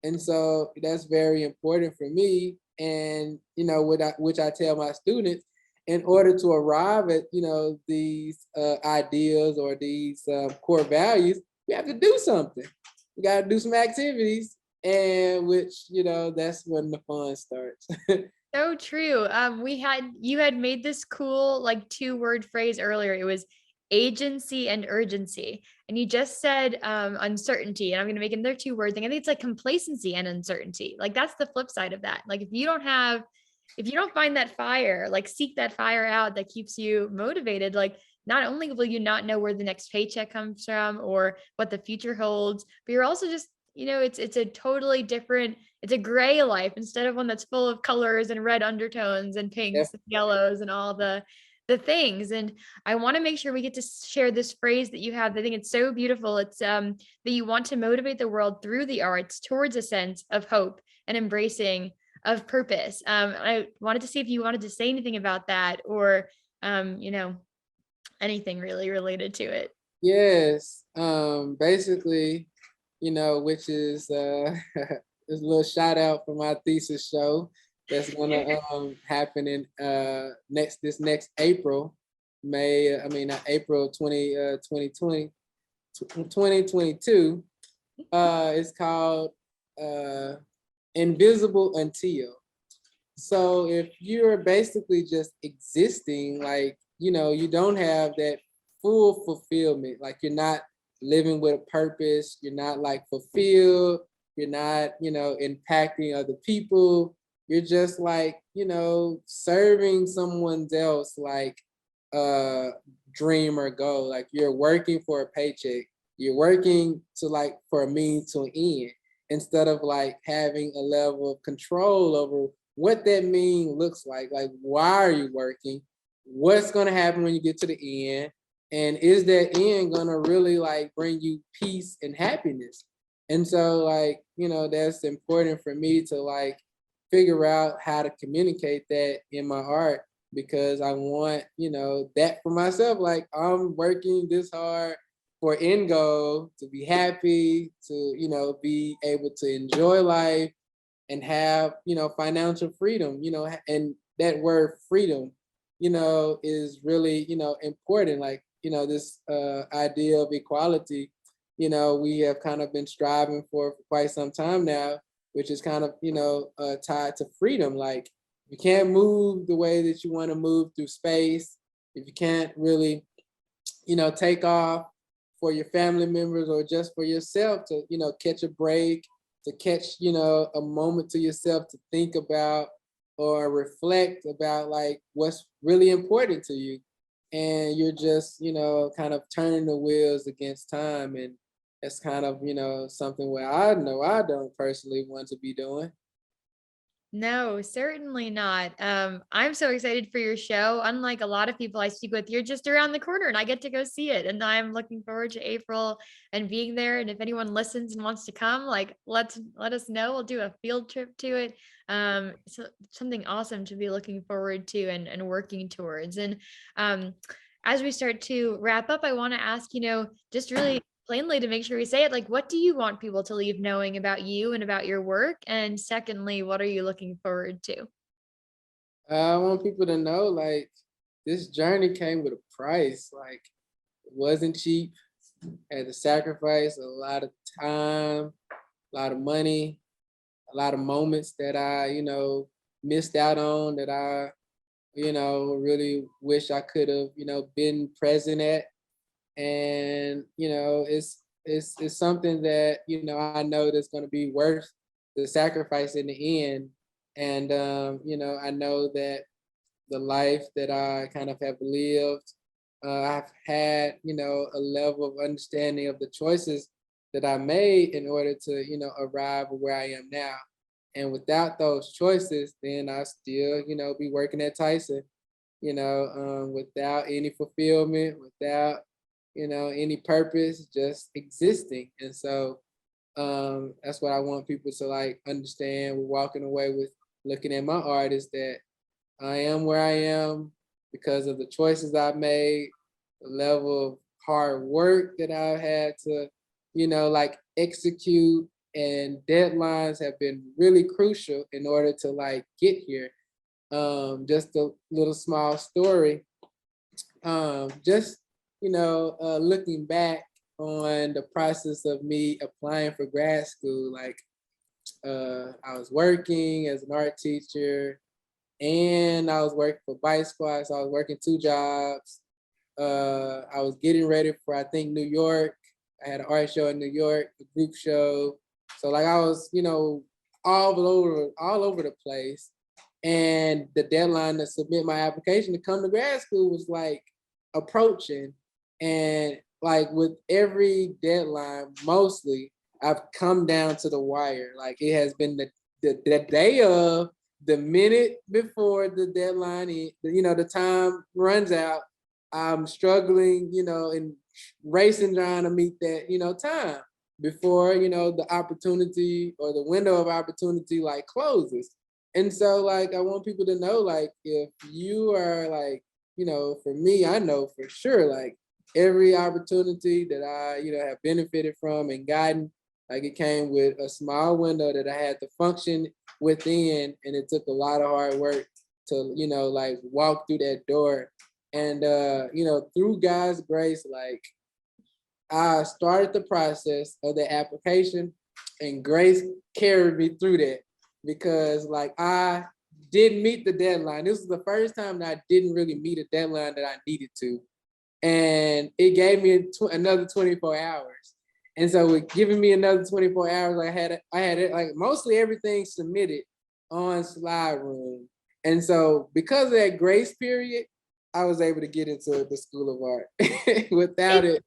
S2: And so that's very important for me. And, which I tell my students, in order to arrive at, these ideas or these core values, we have to do something. We got to do some activities, and which, that's when the fun starts.
S1: So true. You had made this cool like 2-word phrase earlier. It was agency and urgency. And you just said uncertainty. And I'm gonna make another 2-word thing. I think it's like complacency and uncertainty. Like that's the flip side of that. Like if you don't find that fire, like seek that fire out that keeps you motivated, like not only will you not know where the next paycheck comes from or what the future holds, but you're also just, it's a totally different, it's a gray life instead of one that's full of colors and red undertones and pinks and yellows and all the things. And I want to make sure we get to share this phrase that you have. I think it's so beautiful. It's that you want to motivate the world through the arts towards a sense of hope and embracing of purpose. I wanted to see if you wanted to say anything about that or, anything really related to it.
S2: Yes. Basically, which is this little shout out for my thesis show that's gonna happen in this next April, not April 2022. It's called Invisible Until. So if you're basically just existing, like, you don't have that full fulfillment, like you're not living with a purpose, you're not like fulfilled, you're not, impacting other people, you're just like, serving someone else like dream or goal. Like you're working for a paycheck, you're working to like for a means to an end, instead of like having a level of control over what that mean looks like. Like, why are you working? What's gonna happen when you get to the end? And is that end gonna really like bring you peace and happiness? And so like, that's important for me to like figure out how to communicate that in my art, because I want, that for myself. Like I'm working this hard for end goal to be happy, to, be able to enjoy life and have, financial freedom, and that word freedom, is really, important. Like, this idea of equality, we have kind of been striving for quite some time now, which is kind of, tied to freedom. Like, you can't move the way that you want to move through space, if you can't really, take off for your family members or just for yourself to, catch a break, to catch, a moment to yourself to think about or reflect about like what's really important to you. And you're just, kind of turning the wheels against time. And it's kind of, something where I know I don't personally want to be doing.
S1: No, certainly not. I'm so excited for your show. Unlike a lot of people I speak with, you're just around the corner and I get to go see it. And I'm looking forward to April and being there. And if anyone listens and wants to come, like let us know. We'll do a field trip to it. So something awesome to be looking forward to and working towards. And as we start to wrap up, I want to ask, just really plainly to make sure we say it, like, what do you want people to leave knowing about you and about your work? And secondly, what are you looking forward to?
S2: I want people to know like this journey came with a price. Like, it wasn't cheap. I had to sacrifice a lot of time, a lot of money, a lot of moments that I, missed out on, that I, really wish I could have, been present at. And, it's something that, I know that's going to be worth the sacrifice in the end. And, I know that the life that I kind of have lived, I've had, a level of understanding of the choices that I made in order to, arrive where I am now. And without those choices, then I still, be working at Tyson, without any fulfillment, without, any purpose, just existing. And so that's what I want people to like understand. We're walking away with looking at my art is that I am where I am because of the choices I've made, the level of hard work that I've had to, like execute, and deadlines have been really crucial in order to like get here. Just a little small story. Just, looking back on the process of me applying for grad school, like I was working as an art teacher and I was working for Bike Squad. So I was working two jobs. I was getting ready for, I think, New York. I had an art show in New York, a group show. So like I was, all over the place. And the deadline to submit my application to come to grad school was like approaching. And like with every deadline, mostly I've come down to the wire. Like it has been the day of, the minute before the deadline, the time runs out, I'm struggling, and racing trying to meet that, time before, the opportunity or the window of opportunity like closes. And so like I want people to know, like, if you are like, for me, I know for sure, like every opportunity that I, have benefited from and gotten, like it came with a small window that I had to function within, and it took a lot of hard work to, like walk through that door. And through God's grace, like I started the process of the application, and grace carried me through that, because like I didn't meet the deadline. This was the first time that I didn't really meet a deadline that I needed to. And it gave me another 24 hours. And so with giving me another 24 hours, I had it like mostly everything submitted on Slide Room. And so because of that grace period, I was able to get into the School of Art. Without it,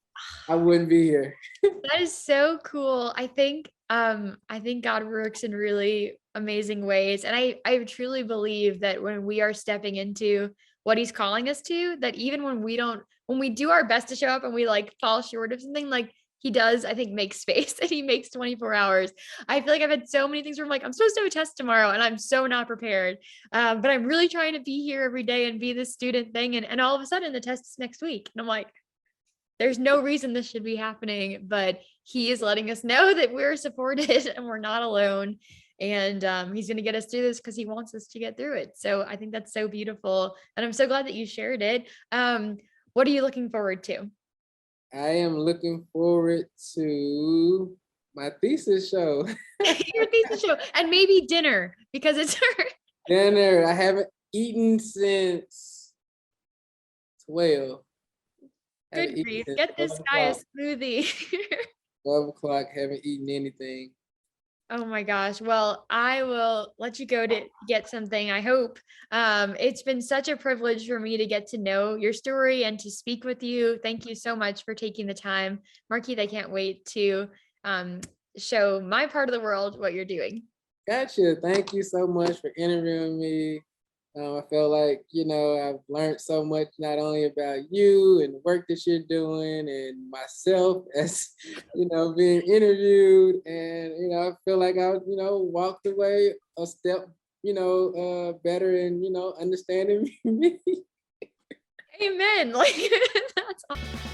S2: I wouldn't be here.
S1: That is so cool. I think God works in really amazing ways. And I truly believe that when we are stepping into what he's calling us to, that even when we do our best to show up and we like fall short of something, like he does, I think, make space and he makes 24 hours. I feel like I've had so many things where I'm like, I'm supposed to have a test tomorrow and I'm so not prepared. But I'm really trying to be here every day and be this student thing. And all of a sudden the test is next week. And I'm like, there's no reason this should be happening, but he is letting us know that we're supported and we're not alone. And he's going to get us through this because he wants us to get through it. So I think that's so beautiful. And I'm so glad that you shared it. What are you looking forward to?
S2: I am looking forward to my thesis show.
S1: Your thesis show and maybe dinner because it's
S2: Dinner. I haven't eaten since 12.
S1: good grief. Get this guy a smoothie.
S2: 12 o'clock, haven't eaten anything.
S1: Oh my gosh. Well, I will let you go to get something, I hope. It's been such a privilege for me to get to know your story and to speak with you. Thank you so much for taking the time. Markeith, I can't wait to show my part of the world what you're doing.
S2: Gotcha. Thank you so much for interviewing me. I feel like, I've learned so much, not only about you and the work that you're doing and myself as, being interviewed. And, I feel like I, walked away a step, better in, understanding me.
S1: Amen. Like that's awesome.